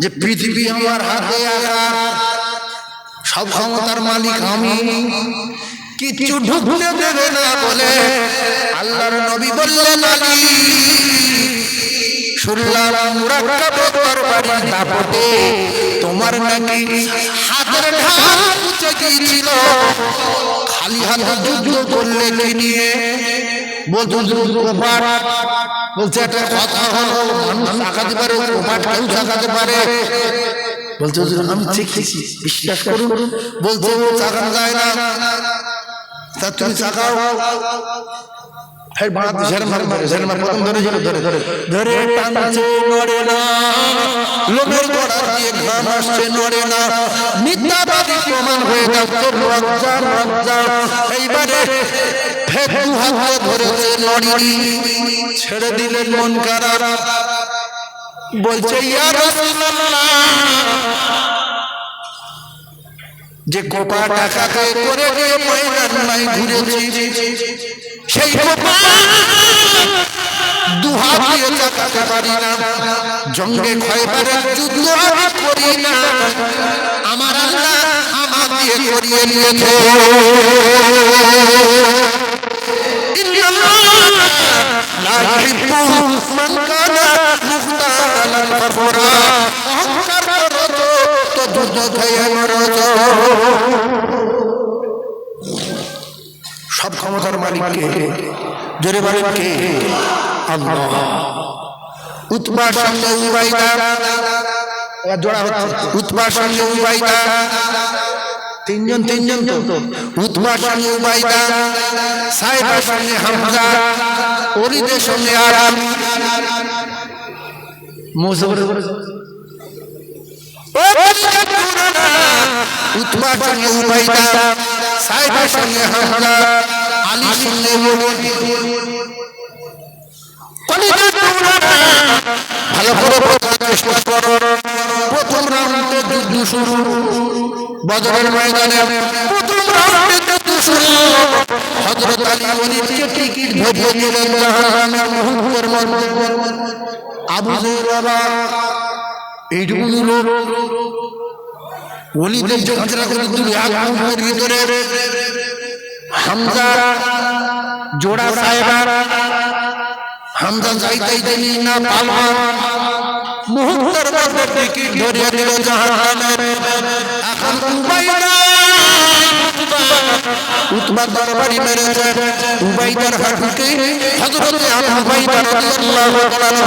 যে পৃথিবী আমার হাতে, সব ক্ষমতার মালিক আমি, কিছু ঢুকতে দেবে না বলে আল্লাহর নবী বললেন আলী শুনলাম মুরাক্কাবের তরবারির দাপটে তোমার নাকি হাতের ঢাল উঁচে গিয়েছিল, খালি হাতে যুদ্ধ করলে কি নিয়ে? বলছে একটা কথা হলো, মানুষ তাকাতে পারে, কেউ তাকাতে পারে। বলছে আমি দেখেছি, বিশ্বাস করুন। বলছে তাকানো যায় না, তা তুমি তাকাও। ফের বাড়াতে ধরে টানছে, নড়ে না, লোকের গড়া দিয়ে ঘাম আসছে, নড়ে না, মিথ্যাবাদী প্রমাণ হয়ে যাচ্ছে, লজ্জা লজ্জা। এইবারে ফের দু হাতে ধরেছে, নড়িনি, ছেড়ে দিলেন মন খারাপ। বলছে ইয়া রাসূলুল্লাহ, যে কোপা টাকাকে করে দিয়ে ময়দান নাই ঘুরেছি, সেই কোপা দুহাত দিয়ে চাকাতে পারি না, জঙ্গে খয়বারের যুদ্ধ আমি করি না, আমার আল্লাহ আমার দিয়ে করিয়ে নিয়েছে। সব ক্ষমতার মালিক কে? জোরে বলেন কে? আল্লাহ। উতবার সঙ্গে উবাইদা জোড়া হচ্ছে, উতবার সঙ্গে উবাইদা তিনজন তো উতবার সঙ্গে উবাইদা, সাইবার সঙ্গে হামজা, ওলিদের সঙ্গে আরাম, উতবার সঙ্গে উবাইদা, সাইবার সঙ্গে হামজা, আলীর সঙ্গে ভালো করে বোঝার চেষ্টা করো। প্রথম রাউন্ডে যুদ্ধ শুরু, বদরের ময়দানে প্রথম রাউন্ডে যুদ্ধ শুরু। হযরত আলী ওলিদকে টিকিট ভেবে দিলেন জাহান্নামের মুহূর্তের মধ্যে। আবু জেহেল বাবা এইটুকু লোক ওলিদের যন্ত্রণা করে দিল এক মুহূর্তের ভিতরে। হামজা জোড়া সাহেবার, হামজা যাইতেই দিলি না পালন, মুহূর্তের মধ্যে টিকিট ধরিয়ে দিল জাহান্নামের। এখন উবাইদা উতবার দরবারি মেরেছে, উবাইদার হাঁটুকে হযরত আবু উবাইদা রাদিয়াল্লাহু তাআলা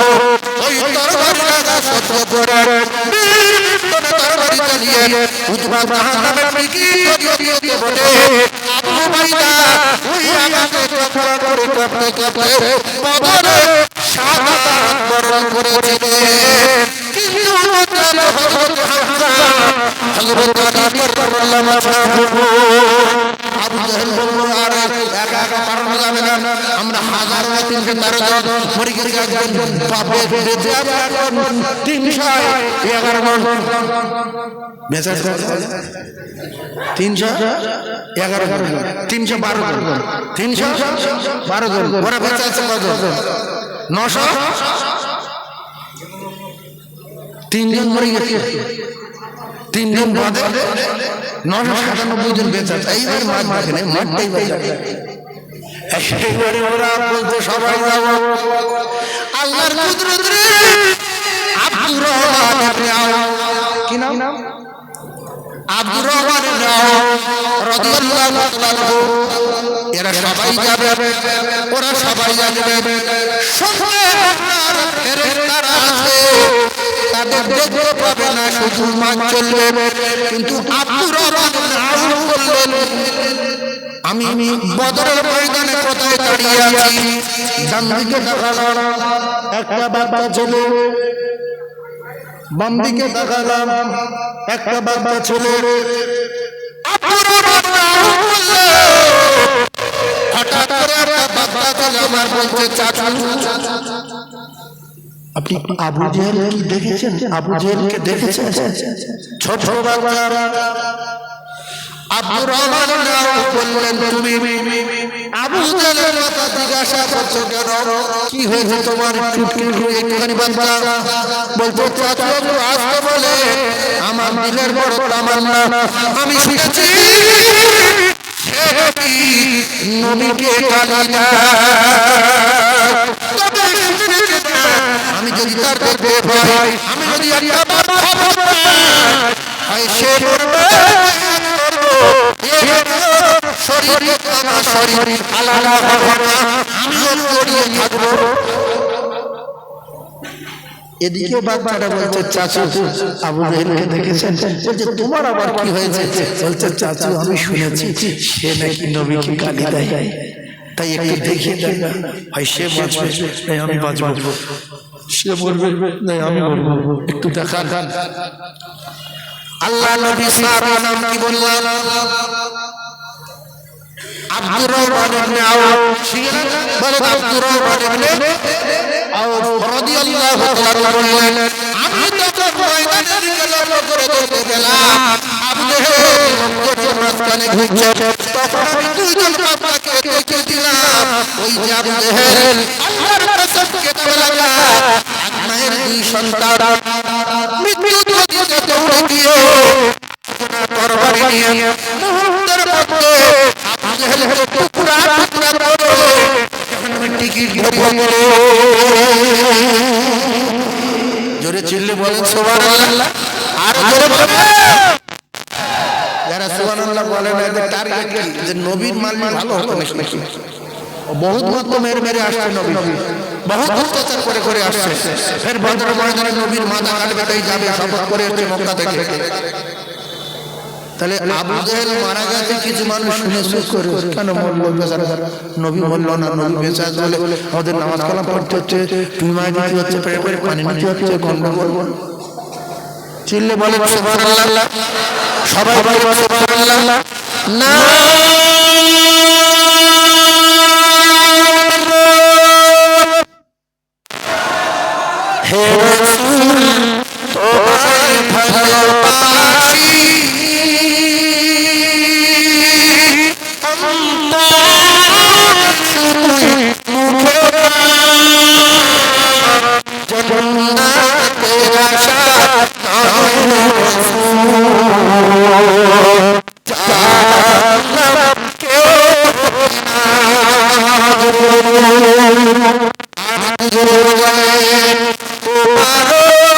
ওই তরবারি লাগা সহ্য করে তরবারি চালিয়ে উতবার জাহান্নামের টিকিট ধরিয়ে দিয়ে বলে, আবু উবাইদা ওই আগাতে কথা করে কাঁপতে কাঁপতে বদরে শাহাদাত বরণ করেছিলেন। কিন্তু হযরত হামজা হযরত আলী কাররামাল্লাহু ওয়াজহাহু আবু জেহেল বলল, আরে একা একা পারানো যাবে না, আমরা হাজার 313 জন মরে গেছে, একজন পাবে বেঁচে আছে এখন 311 জন বেঁচে আছে, 311 জন, 312 জন, 312 জন ওরা বেঁচে আছে কত? 900, 3 জন মরে গেছে, 3 জন বাদে 997 জন বেঁচে আছে। এইবার মাঠ দেখেন, মাঠটাই বেঁচে ওরা বলতে সবাই যাবো আল্লাহর কুদরত রে। আব্দুর রহমান ইবনে আওফ, কি নাম? আব্দুর রহমান ইবনে আওফ রাদিয়াল্লাহু তাআলা, এরা সবাই যাবে, ওরা সবাই যাবে, সঙ্গে আপনার ফেরেশতারা আছে, তাদের দেখতে পাবে না, শুধু মাঠ চলবে। কিন্তু আব্দুর রহমান ইবনে আওফ বললেন, আমি বদরের ময়দানে কোথায় দাঁড়িয়ে আছি, ডান দিকে তাকালাম একটা বাচ্চা ছেলে, বাম দিকে তাকালাম একটা বাচ্চা ছেলে। হঠাৎ করে একটা বাচ্চা ছেলে আমার বলছে, চাচা আপনি আবু জেহেল কি দেখেছেন? আবু জেহেলকে দেখেছেন? ছোট বাচ্চা। আব্দুর রহমান বললেন, তুমি আবু জেহেলের কথা জিজ্ঞাসা করছো কেন? কি হয়েছে তোমার? একটুখানি বাচ্চা বলছো, চাচা আসতে বলে আমার দিলের বড় তামান্না, আমি শুনেছি নবীকে গালি দেয়, আমি যদি তার দেখতে পাই, আমি যদি একটা খবর পাই, সে বলবে শরীর আলাদা হবে না, আমিও জড়িয়ে থাকবো। এদিকে বাচ্চাটা বলছে, চাচা আবু জেহেলকে দেখেছেন? বলছে, তোমার আবার কি হয়েছে? বলছে, চাচা আমি শুনেছি সে নাকি নবীকে গালি দেয়, তাই একটু দেখিয়ে দেয় না, ভাই সে বাঁচবে নাই আমি বাঁচবো, সে মরবে নাই আমি মরবো, একটু দেখান। আল্লাহ নবী সাহাবার নাম কি বললেন? আব্দুর রহমান ইবনে আওফ। বলেন আব্দুর রহমান ইবনে আওফ রাদিয়াল্লাহু তাআলা বললেন, আমি তখন ময়দানের দিকে লক্ষ্য করে দেখতে পেলাম আবু জেহেল লোকদের মাঝখানে ঘুরছে। তখন আমি দুইজন বাবাকে দেখে দিলাম, ওই যে আবু জেহেল আল্লাহর কসম খেতে লাগা, এক মায়ের 2 সন্তান মৃত্যু দিতে দৌড়ে গিয়ে তরবারি নিয়ে মুহূর্তের মধ্যে আবু জেহেলকে টুকরা টুকরা করে জাহান্নামের টিকিট ধরিয়ে দিল। জোরে চিল্লে বলেন সুবহানাল্লাহ, আর জোরে বলেন। যারা সুবহানাল্লাহ বলে না এদের টার্গেট কি? যে নবীর মানলে ভালো হতো নাকি? বহুত মত মেরে আসছে নবী, বহুত অত্যাচার করে করে আসছে, ফের বদর ময়দানে নবীর মাথা কাটবে, তাই যাবে শপথ করে এসে মক্কা থেকে। তাহলে আবু জাহেল মারা গেছে, কিছু মানুষ শুনে চুপ করে কেন মরলো বেচারা, নবী মরলো না, নবী বেঁচে আছে বলে আমাদের নামাজ কালাম পড়তে হচ্ছে, টুইমাই দিতে হচ্ছে, পেটে পেটে পানি নিতে হচ্ছে, গন্ডগোল। চিল্লে বলে সুবহানাল্লাহ, সবাই বলে সুবহানাল্লাহ। না হে রাসূল তোমায় ভালোবাসি, জান্নাতের আশা নয় রাসূল, জান্নাত কেউ না। আর জোরে বলেন তোমারও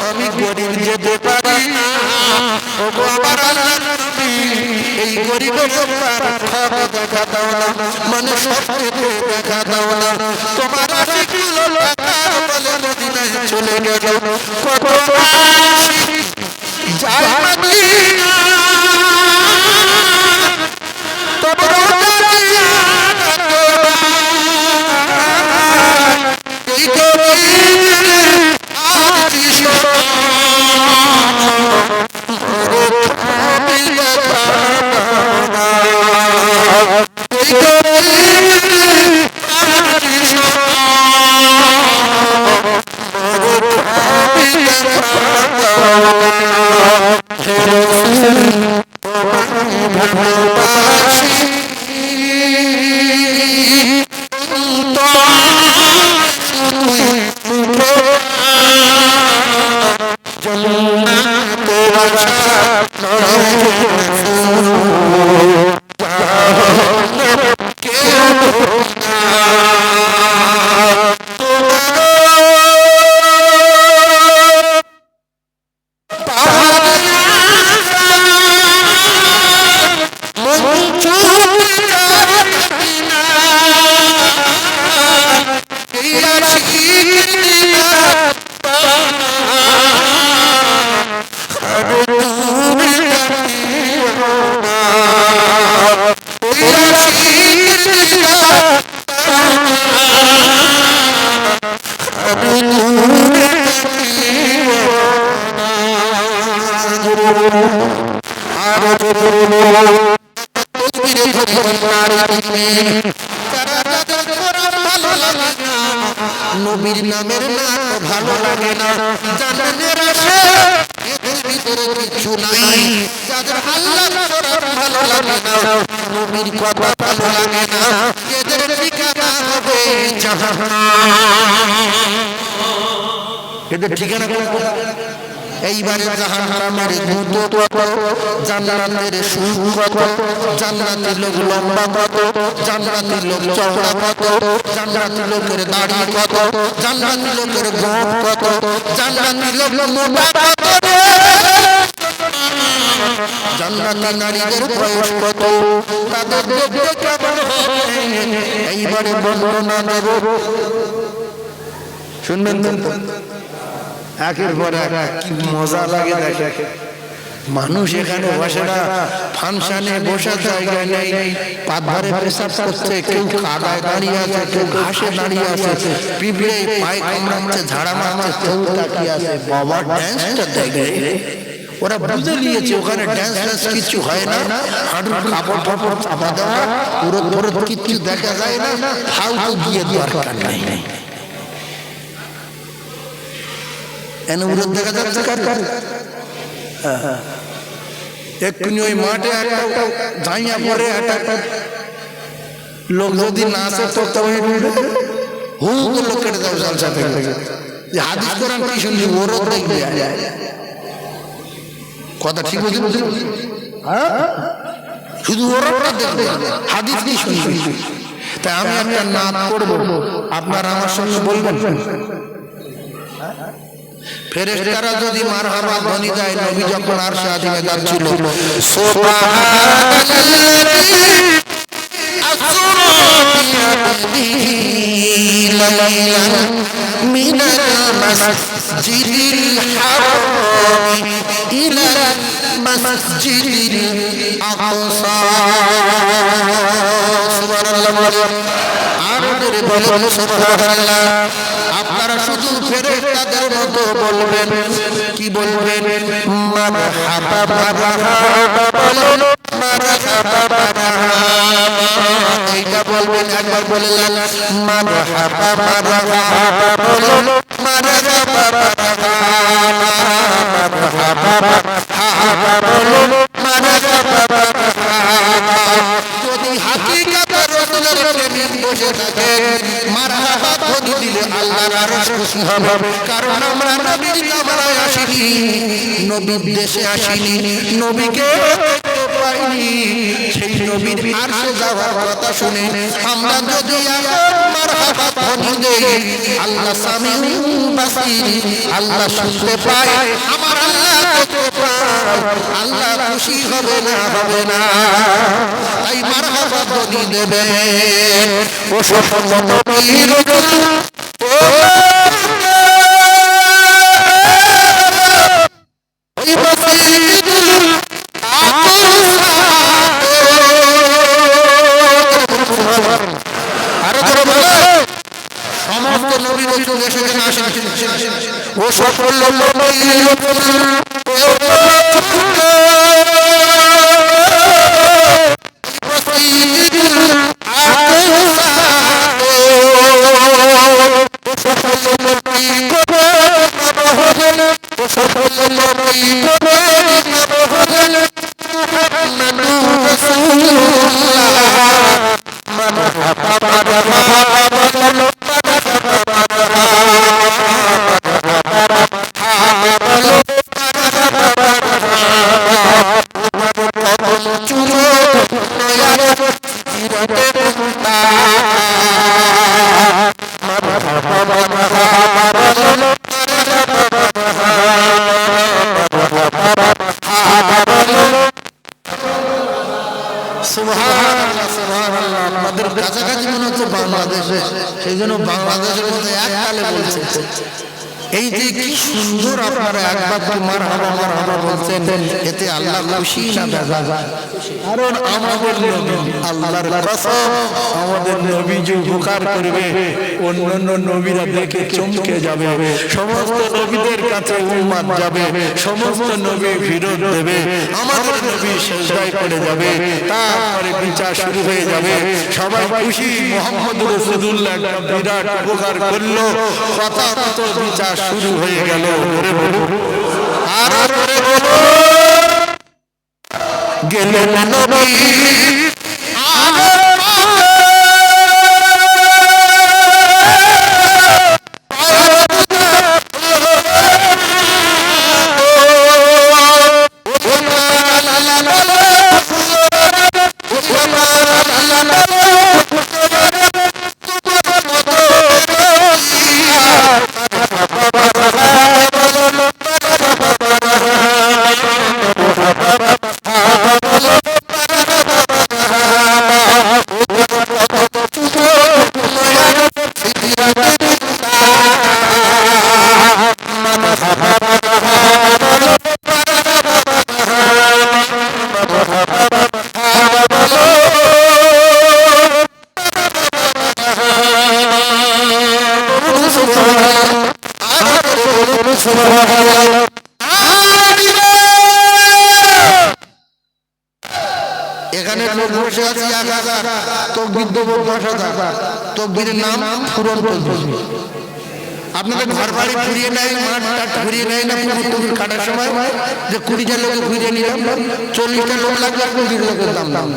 আমি গরিব যেতে পারি না, ওগো আমার আল্লাহর নবী, এই গরিবের খাওয়া দেখা দাও না, মানে সবকে দেখা দাও না। তোমার আশিকগুলো লোকার বলে মদিনায় চলে গেল, কত আশিক যায় মদিনা, তবে এই গরিব নবীর নামের নাম ভালো লাগে না, জান্নাতের আশা এর ভিতরে কিছু নাই। যাদের আল্লাহর শরৎ ভালো লাগে না, নবীর কথা ভালো লাগে না, এদের ঠিকানা হবে জাহান্নাম। এদের ঠিকানা কোথায়? এইবারে জাহান্নামের দুধ কত, জান্নাতের সুখ কত, জান্নাতি লোক লম্বা কত, জান্নাতি লোক চওড়া কত, জান্নাতি লোকের দাড়ি কত, জান্নাতি লোকের গোঁফ কত, জান্নাতি লোক মোটা কত, জান্নাতি নারীদের বয়স কত, তাদের দেখতে কেমন হবে, এইবারে বর্ণনা দেব, শুনবেন তো? একের পর এক কি মজা লাগে দেখে। মানুষ এখানে বসে না, ফাংশনে বসার জায়গা নেই, পাতভারে পেশাব করছে, কেউ কাদায় দাঁড়িয়ে আছে, কেউ ঘাসে দাঁড়িয়ে আছে, পিঁপড়ে পায়ে কামড়াচ্ছে, ঝাড়া মারছে, কেউ তাকিয়ে আছে। বাবা ড্যান্সটা দেখে ওরা বুঝে নিয়েছে ওখানে ড্যান্স ফ্যান্স কিছু হয় না, হাঁটুর কাপড় ফাপড় চাপা দেওয়া, পুরো কিচ্ছু দেখা যায় না, ফালতু গিয়ে দরকার নাই। দেখা যাচ্ছে এক্ষুনি ওই মাঠে একটা ঝাইয়া পরে একটা লোক যদি না আসে তো হু করলো কেটে যাবে জলসা থেকে। হাদিস কোরআন কি শুনলি ওরও দেখবে কথা ঠিক বুঝলি, শুধু ওরটা দেখবে, হাদিস কি শুনবি। তাই আমি একটা নাম করবো, আপনারা আমার সঙ্গে বলবেন। ফেরেশতারা যদি মারহাবা ধ্বনি দেয়, নবী যখন আরশে আজিমে যাচ্ছিল, সুবহানাল্লাযী আসরা বিআবদিহি লাইলান মিনাল মাসজিদিল হারাম ইলাল মাসজিদিল আকসা। সুবহানাল্লাহ, আরো জোরে বলুন সুবহানাল্লাহ। আপনারা শুধু ফেরেশতাদের মতো বলবেন, কি বলবেন? মারহাবা মারহাবা বলুন, মারহাবা মারহাবা, এইটা বলবেন। একবার বললেন মারহাবা মারহাবা বলুন, মারহাবা মারহাবা, মারহাবা মারহাবা বলুন, মারহাবা মারহাবা। যদি হাকিকাতে রাসূলের প্রেমিক বসে থাকেন, মারহাবা ধ্বনি দিলে আল্লাহর আরশ খুশি হবে। কারণ আমরা নবীর জামানায় আসিনি, নবীর দেশে আসিনি, নবীকে দেখতে পাইনি, সেই নবীর আরশে যাওয়ার কথা শুনে আমরা যদি মারহাবা ধ্বনি দেই, আল্লাহ সামিউন বাসীর, আল্লাহ শুনতে পায়, আমার আল্লাহ দেখতে পায়, আল্লাহ খুশি হবে না? হবে না? তাই মারহাবা ধ্বনি দেবে। ও সকল নবীর সমস্ত নবী রাসূল এসেছেন, আসেন। ও সকল নবী সুবহানাল্লাহ সুবহানাল্লাহ। আপনাদের কাছাকাছি মনে হচ্ছে বাংলাদেশে, সেই জন্য বাংলাদেশের মধ্যে এক তালে বলছে। এই যে কি সুন্দর আপনারা একবার মারহাবা বলছেন, এতে আল্লাহ খুশি না বেজার? কারণ আমাদের নবী, আল্লাহর কসম, আমাদের নবী যে উপকার করবে অন্যান্য নবীরা দেখে চমকে যাবে। সমস্ত নবীদের কাছে উম্মত যাবে, সমস্ত নবী ফিরত দেবে, আমাদের নবী সেজদায় পড়ে যাবে, তারপরে বিচার শুরু হয়ে যাবে। সবাই খুশি, মুহাম্মদ রাসূলুল্লাহ একটা বিরাট উপকার করলো, কথা মতো বিচার শুরু হয়ে গেল। আর গেলেন নবী এখানে লোক বসে আছে, তকবীর দেব 10,000, তকবীরের নাম ফুরন তকবীর। আপনাদের ঘর বাড়ি ঘুরিয়ে নেয়, মাঠ ঘুরিয়ে নেয় না তকবীর কাটার সময়, যে 20টা লোক ঘুরিয়ে নিলাম, 40টা লোক লাগবে, 20 লোকের দাম দাম।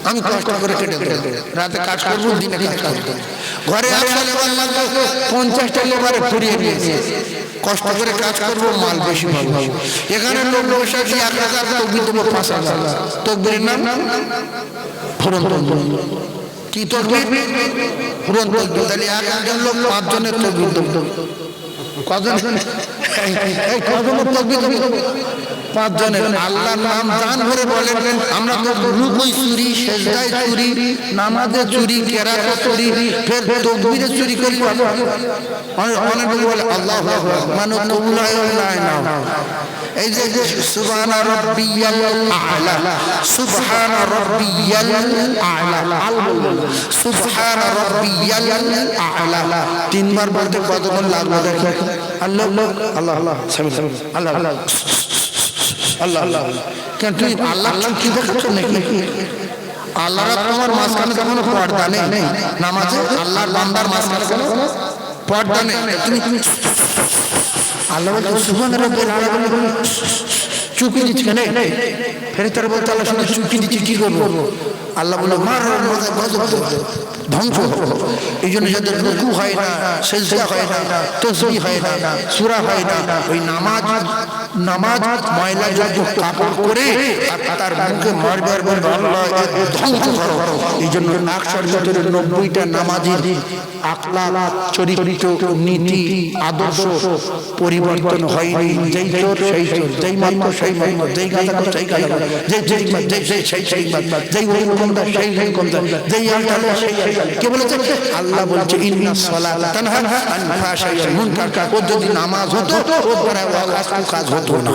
আমি কষ্ট করে কেটে দেবো, রাতে কাজ করবো, দিনে কাজ করবো। ঘরে 100 লেবার লাগবে, 50টা লেবারে ঘুরিয়ে নিয়েছে, কষ্ট করে কাজ করবো, মাল বেশি পাবো। এখানে লোক বসে আছে 1,000, তকবীর দেবো 5,000। তকবীরের নাম ফুরন তকবীর। কি তকবীর? ফুরন তকবীর। তাহলে একজন লোক 5 জনের তকবীর দেবো। কজন? কজনের তকবীর দেবো? 5 জনের। আল্লাহর নাম জান ভরে বলেন। আমরা তো রুকুই চুরি, সেজদায় চুরি, নামাজে চুরি, কেরাতে চুরি, ফের তকবীরে চুরি করি। অনেক লোক বলে আল্লাহু আকবার, মানে তৌলায় না। এই যে সুবহান রাব্বিয়াল আ'লা, সুবহান রাব্বিয়াল আ'লা, সুবহান রাব্বিয়াল আ'লা 3 বার বলতে কতক্ষণ লাগবে দেখেন? আল্লাহ আল্লাহ আল্লাহ আল্লাহ আল্লাহ আল্লাহ আল্লাহ। কেন তুই আল্লাহ কি দেখাচ্ছ নাকি? আল্লাহ তোমার মাঝখানে তো কোনো পর্দা নেই নামাজে, আল্লাহর বান্দার মাঝখানে কোনো পর্দা নেই। তুমি আল্লাহ বলতে সুবহান রাব্বিল আ'লা চুপি দিচ্ছি কেন? ফেরেশতারা বলতে আল্লাহ শুধু চুপি দিচ্ছি, কি করবো? আল্লাহ বলে মার ধ্বংস। এই জন্য যাদের রুকু হয় না, সেজদা হয় না, তাসবিহ হয় না, সূরা হয় না, ওই নামাজ ময়লা যত কাপড় করে তার মুখে মারবে আর বলবে আল্লাহ ধ্বংস করো। এই জন্য 100-র ভিতরে 90টা নামাজের আখলাক, চরিত্র, নীতি, আদর্শ পরিবর্তন হয়নি। যেই চোর সেই চোর, যেই মাত্র সেই মাত্র, যেই গাঁজা সেই গাঁজা, সেই মাত্র, যেই ওরকমদার সেই ওরকমদার, যেই আলটালে সেই আলটালে। কে বলেছে? আল্লাহ বলছে ইন্নাস সালাতা তানহা আনিল ফাহশাই ওয়াল মুনকার। ও যদি নামাজ হতো, ওর দ্বারা ওয়াজ কাজ হতো না।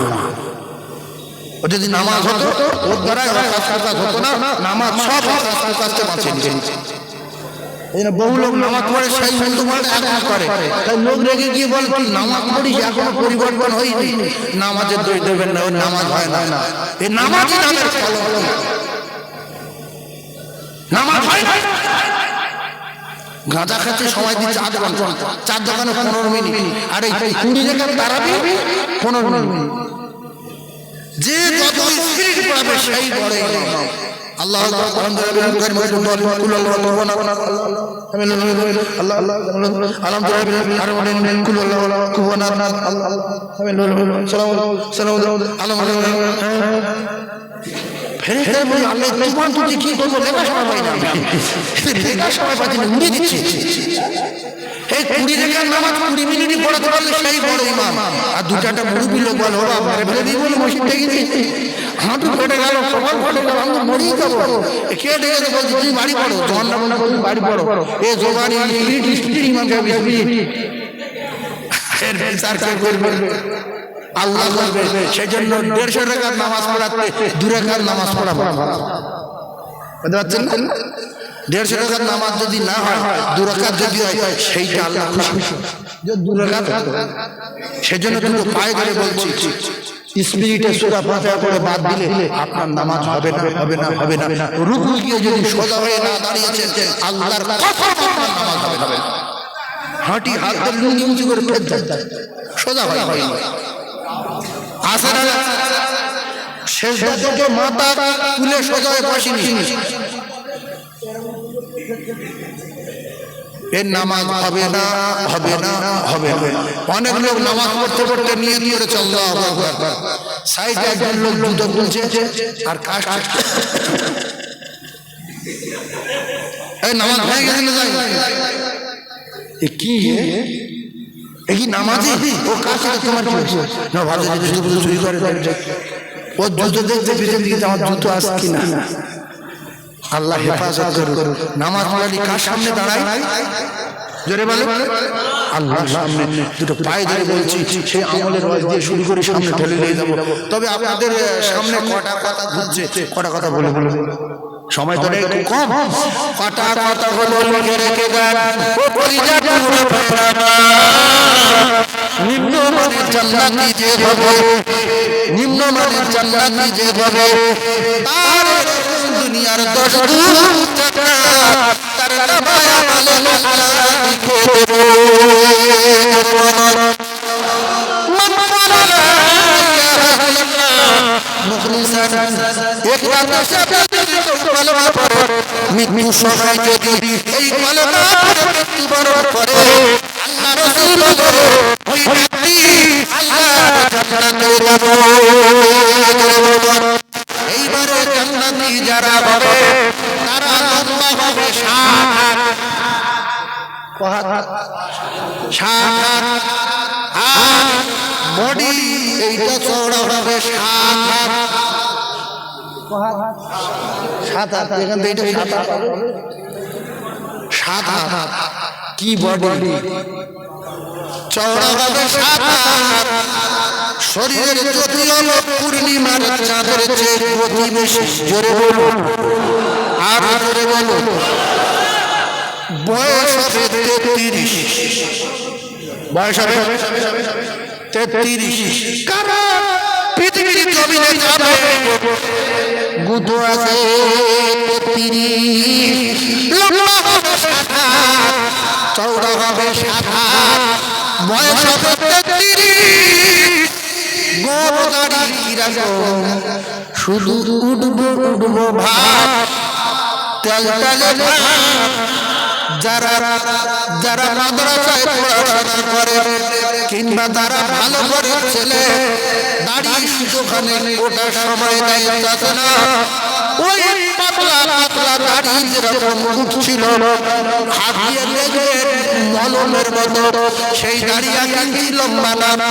ও যদি নামাজ হতো, ওর দ্বারা ওয়াজ কাজ হতো না। নামাজ সব কাজকে বাঁচিয়ে নিয়েছে। বহু লোক নামাজ পড়ে, সেই হিন্দু মানে এখন করে, তাই লোক রেগে গিয়ে বলে তুই নামাজ পড়িস, এখনো পরিবর্তন হয়নি। নামাজের দোষ দেবেন না, ওই নামাজ হয় না। এই নামাজই নামের ফলন, নামাজ হয় না। গাঁজা খাচ্ছে সময় দিচ্ছে 8 ঘন্টা, 4 দোকানে 15 মিনিট, আর এই 20 টাকার তারাবি 15 মিনিট। যে যত স্পিড পাবে সেই বড় ইমাম। আল্লাহ এই 20 টাকার নামাজ 20 মিনিটই পড়াতে পারলে সেই বড় ইমাম। আর 2-4টা মুরব্বি লোক বলে ওরা বলে মসজিদে গেছি, হাঁটু ফেটে গেল, কপাল ফেটে গেল, আমি মরেই যাবো। কে ডেকে বলছি তুমি বাড়ি পড়ো, তোমার নাম না বলছি বাড়ি পড়ো, এ জোগাড়ি স্পিড ইমাম সাহেব স্পিড, এর বিচার কে করবে? আল্লাহ করবে। সেই জন্য 150 টাকার নামাজ পড়াতে 2 রাকাত নামাজ পড়াবো। বুঝতে পারছেন না? 150 টাকার নামাজ যদি না হয়, 2 রাকাত যদি হয়, সেইটা আল্লাহ খুশি, যে 2 রাকাত। সেই জন্য কিন্তু পায়ে ধরে বলছি, স্পিরিটে সূরা ফাতিহা করে বাদ দিলে আপনার নামাজ হবে না, হবে না, হবে না। রুকু গিয়ে যদি সোজা হয়ে না দাঁড়িয়েছেন, আল্লাহর কসম আপনার নামাজ হবে না। হাঁটি হাত ধরে লুঙ্গি উঁচু করে সোজা হয় আসে না, সেজদা থেকে মাথা তুলে সোজা হয়ে বসিনি, এর নামাজ হবে না, হবে না, হবে না। অনেক লোক নামাজ পড়তে পড়তে নিয়ে নিয়ে আল্লাহু আকবার, সাইডে একজন লোক জুতো খুলছে আর কাজ এই নামাজ হয়ে গেছে না যাই কি এই নামাজি ও কাজ তোমার কি না ভালো জুতো চুরি করে ও জুতো দেখতে পিছন দিকে আমার জুতো আসে কিনা, আল্লাহ হেফাজত করুন। নামাজ পড়ালি কার সামনে দাঁড়াই? জোরে বলে আল্লাহর সামনে। দুটো পায়ে ধরে বলছি, সেই আমলের ওয়াজ দিয়ে শুরু করে সামনে ঠেলে নিয়ে যাবো। তবে আপনাদের সামনে কটা কথা ঘুরছে, কটা কথা বলে বলে সময় তো একটু কম, কটা কথা হলো লিখে রেখে দেন। ও কলিজা টুকরো ফেরানা, নিম্নমানের জান্নাতি যে হবে, নিম্নমানের জান্নাতি যে হবে, তার দুনিয়ার 10 গুণ টাকা তার নামায় আমলে আল্লাহ লিখে দেবে। মৃত্যু সময় যদি এই কলমা মৃত্যুবরণ করে, আল্লাহ রাসূল বলে ওই ব্যক্তি আল্লাহর জান্নাতে যাবে। এইবারে জান্নাতি যারা হবে তারা লম্বা হবে 7 হাত, আর বডি এইটা চওড়া হবে 7 হাত, এখান থেকে 7 হাত, কি বডি চওড়া হবে 7 হাত। শরীরের জ্যোতি হলো পূর্ণিমার চাঁদের চেয়ে অতি বেশি। জোরে বলুন, আর জোরে বলুন। বয়স হবে 33, বয়স হবে 33। কারণ পৃথিবীর জমিনে যাবে গুতো আছে 33, লম্বা হবে 7 হাত, চওড়া হবে 7 হাত, বয়স হবে 33। গোবদারি কিরকম, শুধু উঠবো উঠবো ভাত, তেল তেলে ভাত। যারা যারা মাদ্রাসায় পড়াশোনা করে কিংবা তারা ভালো করে ছেলে দাড়ি শুধুখানে ওটা সময় দেয়, তাতে না ওই পাতলা পাতলা দাড়ি যেরকম উঠছিল হাত দিয়ে দেখবে মলমের মতো, সেই দাড়ি আগে লম্বা না,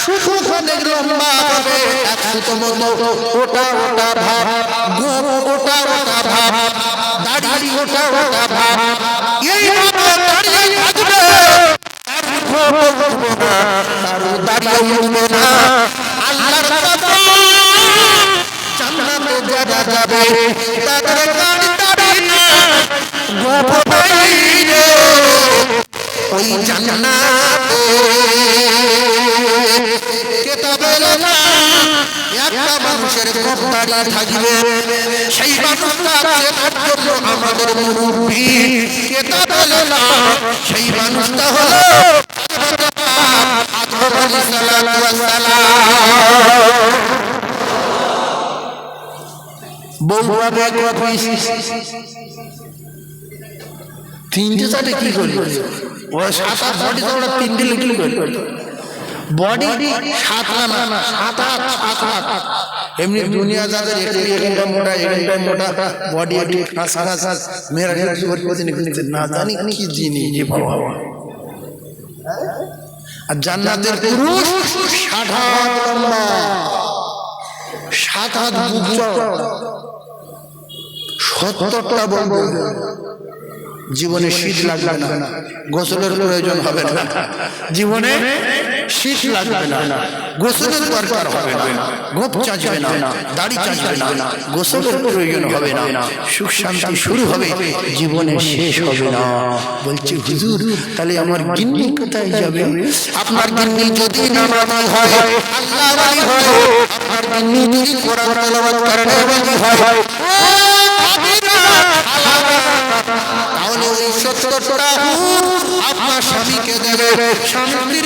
শুধুখানে লম্বা হবে 1 সুতো মতো, ওটা ওটা ভাব, গোপ ওটা ওটা ভাব, দাড়ি ওটা ওটা ভাব। এই দাঁড়িয়ে থাকবে, দাঁড়িয়ে উঠবে না। আল্লাহর কসম, জান্নাতে যারা যাবে তাদের গাড়ি দাঁড়িয়ে না, গোপ বাইরে ওই জান্নাতে কেতাবে লেখা একটা মানুষের গোপ দাঁড়িয়ে থাকবে, সেই মানুষটা আমাদের মুরব্বী। কেতাবে লেখা সেই মানুষটা হলো আদম আলাইহিস সালাম। বউভাবে কফি 3টে 4টে কি করলি, ও 7 হাত বডি তো 3টে লিখলি করলি, বডি 7 না 7 হাত। এমনি দুনিয়া যাদের এখানটা মোটা এখানটা মোটা, বডি একটু খাসা খাসা, মেয়েরা না জানি কি জিনিস বাবা। আর জান্নাতের পুরুষ 60 হাত লম্বা, 7 হাত বুক চওড়া, 70টা বলবো, জীবনে শীত লাগবে না, গোসলের প্রয়োজন হবে না, জীবনে শীত লাগবে না, গোসলের দরকার হবে না, গোপ চাচবে না, দাড়ি চাচবে না, গোসলের প্রয়োজন হবে না, সুখ শান্তি শুরু হবে, জীবনে শেষ হবে না। বলছি হুজুর তাহলে আমার গিন্নি কোথায় যাবে? আপনার গিন্নি যদি নামাজি হয়, আল্লাহওয়ালি হয়, আপনার গিন্নি যদি কোরআন তেলাওয়াত করেন হয়, তাহলে ওই 70টা আপনার স্বামীকে দেবে। স্বামী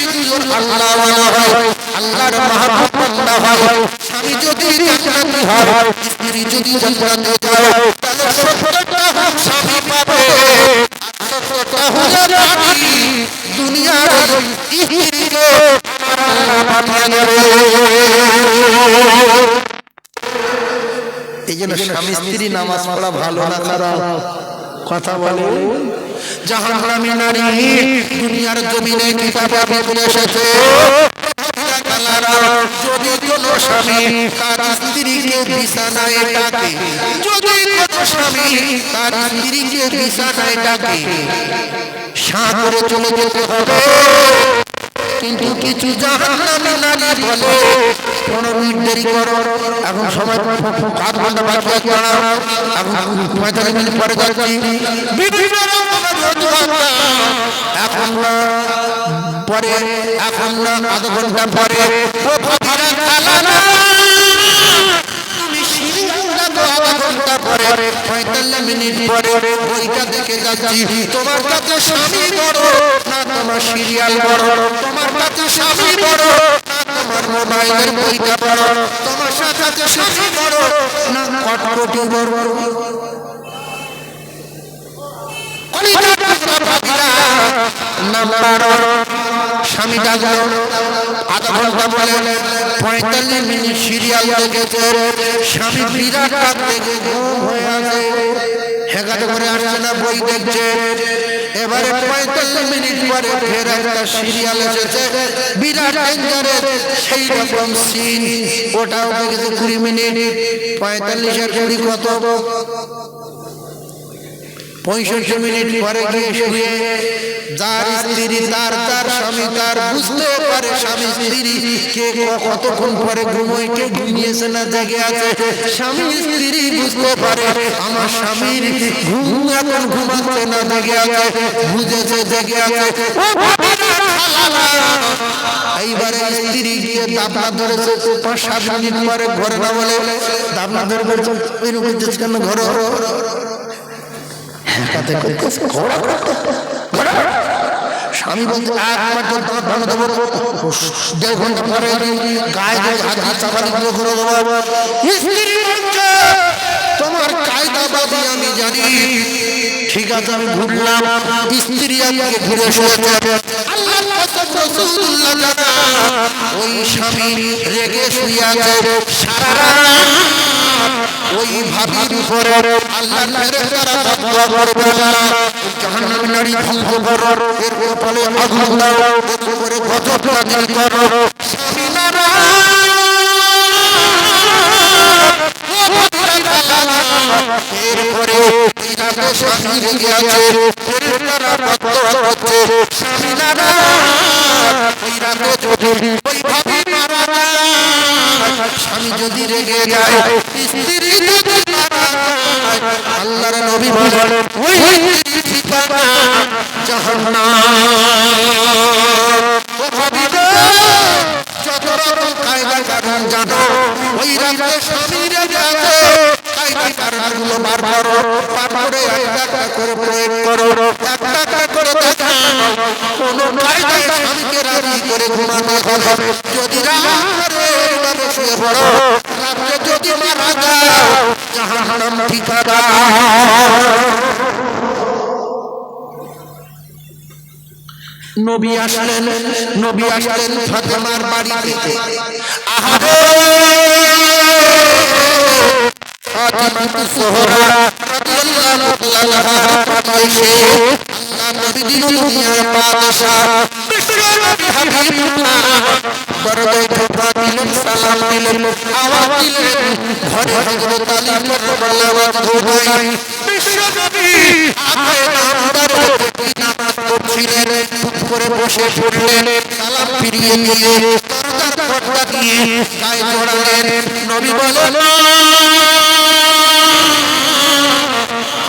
যদি আল্লাহওয়ালা হয়, আল্লাহর মাহবুব বান্দা হয়, স্বামী যদি জান্নাতি হয়, স্ত্রী যদি জান্নাতে যায়, তাহলে 70টা স্বামী পাবে, 70টা হলো নারী। দুনিয়ার স্ত্রীকে আল্লাহ পাঠিয়ে দেবে। এই জন্য স্বামী স্ত্রী নামাজ পড়া ভালো না খারাপ? কথা বলে। জাহান্নামী নারী দুনিয়ার জমিনে কিতাবে বলে এসেছে, যদি কোনো স্বামী তার স্ত্রীকে বিছানায় ডাকে, যদি কোনো স্বামী তার স্ত্রীকে বিছানায় ডাকে, সাঁ করে চলে যেতে হবে। কিন্তু কিছু জাহান্নামী নারী বলে 15 মিনিট দেরি করো, এখন সময় 7 ঘন্টা বাকি আছে, এখন 45 মিনিট পরে যাচ্ছি, এখন পরে, এখন আধা ঘন্টা পরে, তুমি আধা ঘন্টা পরে, 45 মিনিট পরে বইটা দেখে যাচ্ছি। তোমার কাছে স্বামী বড় না তোমার সিরিয়াল বড়? তোমার কাছে স্বামী বড় না তোমার মোবাইলের বইটা বড়? তোমার কাছে স্বামী বড় না কটকটি বড়? স্বামী ডাকলো, আধা ঘন্টা বলে 45 মিনিট সিরিয়াল দেখেছে, স্বামী বিরাট রাত থেকে ঘুম হয়ে আছে, হেঁকাতে করে আসছে না, বই দেখছে। এবারে 45 মিনিট পরে ফের একটা সিরিয়াল এসেছে, বিরাট ডেঞ্জারের সেই রকম সিন, ওটাও দেখেছে 20 মিনিট। 45 আর 20 কত? 65 মিনিট পরে গিয়ে শুয়ে, যার স্ত্রী তার স্বামী তার বুঝতে পারে স্বামী স্ত্রী কে কতক্ষণ পরে ঘুমোয়, কে ঘুমিয়েছে না জেগে আছে, স্বামী স্ত্রী বুঝতে পারে আমার স্বামীর ঘুম এখন ঘুমাচ্ছে না জেগে আছে, বুঝেছে জেগে আছে। এইবারে স্ত্রী গিয়ে দাবনা ধরেছে, 5-7 মিনিট পরে ঘরে না বলে দাবনা ধরে কেন ঘরে স্বামী বলছে 1.5 ঘন্টা পরে গায়ে তোমার কায়দাবাদী আমি জানি, ঠিক আছে আমি ঘুরলাম, স্ত্রী আমাকে ঘুরে শুয়েছে, ওই স্বামী রেগে শুয়ে আছে সারা রাত, ওই ভাবির উপরে আল্লাহ ফেরেশতারা ফতোয়া করবে না, জাহান্নামী নারী ধ্বংস করো, এর কপালে আগুন দাও, এর উপরে গজব নাযিল করো। স্বামীরা এরপরে তাকে স্বামী রেগে আছে, ফেরেশতারা ফতোয়া করছে, স্বামীরা ওই রাতে যদি ওই ভাবি মারা যায়, স্বামী যদি রেগে যায়, স্ত্রী যদি মারা যায়, আল্লাহর নবী বলেন ওই ঠিকানা জাহান্নাম। ও ভাবিরা যত রকম কায়দা কানুন জানো, ওই রাতে স্বামী রেগে আছে, কায়দা কানুনগুলো বার করো, বার করে একটা করে প্রয়োগ করো, একটা করে দেখাও, কোন কায়দায় স্বামীকে রাজি করে ঘুমাতে হবে। যদি রাতে শুয়ে পড়ো, রাতে যদি মারা যাও, জাহান্নাম ঠিকানা। নবী আসলেন ফাতেমার বাড়িতে, আহারে ফাতেমা সুহরা রাদিয়াল্লাহু তাআলা এসে আল্লাহ নবী দুনিয়ার বাদশা বিশ্বনবী হাবিবুল্লাহ দরজায় ঢোকা দিলেন, সালাম দিলেন, আওয়াজ দিলেন, ঘরে হযরত আলী বললেন আওয়াজ ঢোকাই। বিশ্বনবী আগে নামদারের প্রতি নামাজ পড়ছিলেন, চুপ করে বসে পড়লেন, সালাম ফিরিয়ে নিয়ে দরজার পর্দা দিয়ে গায়ে জড়ালেন। নবী বলেন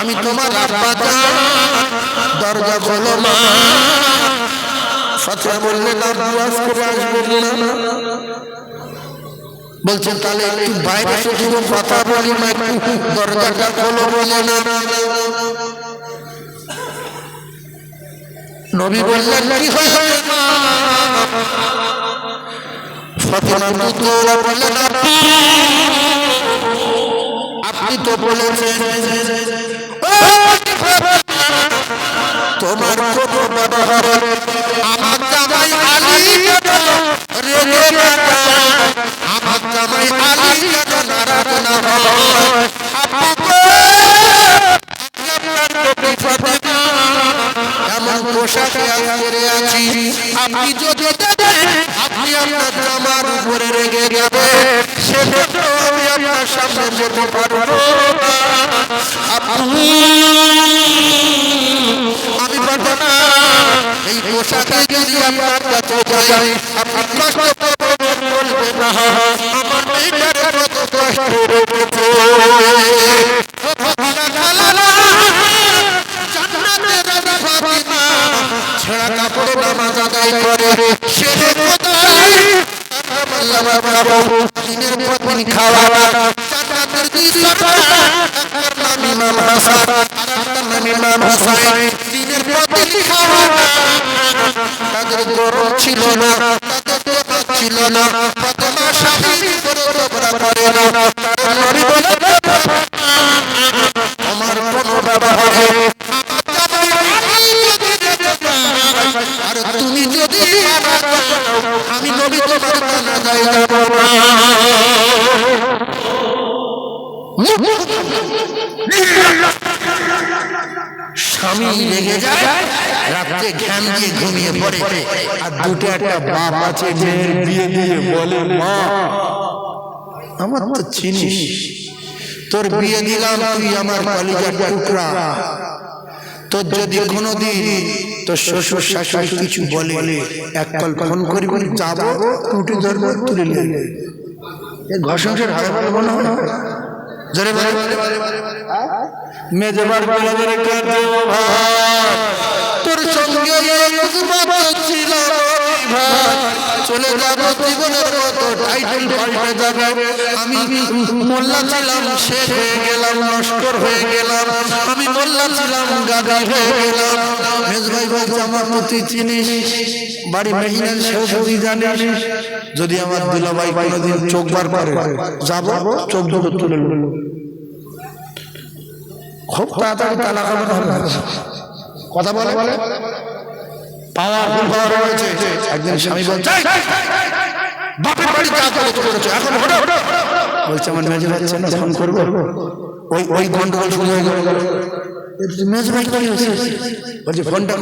আমি তোমার আব্বা জান, দরজা খোলো মা। ফাতেমা বললেন আব্বু আজকে আসবেন না। বলছেন তাহলে একটু বাইরে শুধু কথা বলি না, দরজাটা খোলো বলে না। নবী বললেন কি হয়েছে মা? ফাতেমা পুত্ররা বললেন আপনি তো বলেছেন তোমার কোন ব্যবহার আমার জামাই আলী রেগে না, আমার জামাই আলী নারাজ না হয়। এমন পোশাকে পরে আছি, আপনি যদি আপনি আপনার জামার উপরে রেগে যাবে, সেটা আমি আপনার সামনে যেতে পারবো। আমি পারবো না, এই পোশাকে যদি আপনার কাছে যাই আপনি কষ্ট বলবেন না, আমার মেয়েটার কত কষ্ট রেখেছে। ছেঁড়া কাপড়ে নামাজ আদায় করে সেরে কোথায় দিনের পর দিন খাওয়া, জান্নাতের দুই সরদার, একটার নাম ইমাম হাসান আর একটার নাম ইমাম হুসাইন। দিনের পর দিন খাওয়া, তাদের গরম ছিল না, তাদের দোকান ছিল না, ফাতেমা স্বামীর উপরে ঝগড়া করে না। তার নবী বলেন আমার কোন ব্যবহারে আর তুমি যদি আমি নবী তোমার জানা যাই যাব না। স্বামী রেগে যায়, রাত্রে ঘ্যান দিয়ে ঘুমিয়ে পড়ে, আর দুটো একটা বাপ আছে মেয়ের বিয়ে দিয়ে বলে মা আমার তো চিনিস, তোর বিয়ে দিলাম, তুই আমার কলিজার টুকরা, তোর যদি কোনোদিন তোর শ্বশুর শাশুড়ি কিছু বলে এক কল ফোন করবি, যাবো টুটি ধরবো তুলে নিয়ে ঘর সংসার হারে বলবো না। জোরে মেজবার তোর সঙ্গে ছিল চলে যাবো, জীবনের মতো টাইটেল পাল্টে যাবে। আমি মোল্লা ছিলাম শেষ হয়ে গেলাম, নস্কর হয়ে গেলাম, আমি মোল্লা ছিলাম গাদা হয়ে গেলাম। মেজভাই বলছে আমার প্রতি চিনিস, বাড়ি মেহিনার সেও যদি জানিস, যদি আমার দুলাভাই কোনোদিন চোখ বার করে যাবো চোখ দুটো তুলে নেব। খুব তাড়াতাড়ি তালা খাবার হবে, কথা বলে পাওয়ারফুল পাওয়ার রয়েছে। একদিন স্বামী বলছে বাপের বাড়ি যা করে করেছো এখন হলো, বলছে আমার মেজে বাচ্চা না ফোন করবো, ওই গন্ডগোল শুরু হয়ে গেল। মেজে ভাই বলছে ফোনটা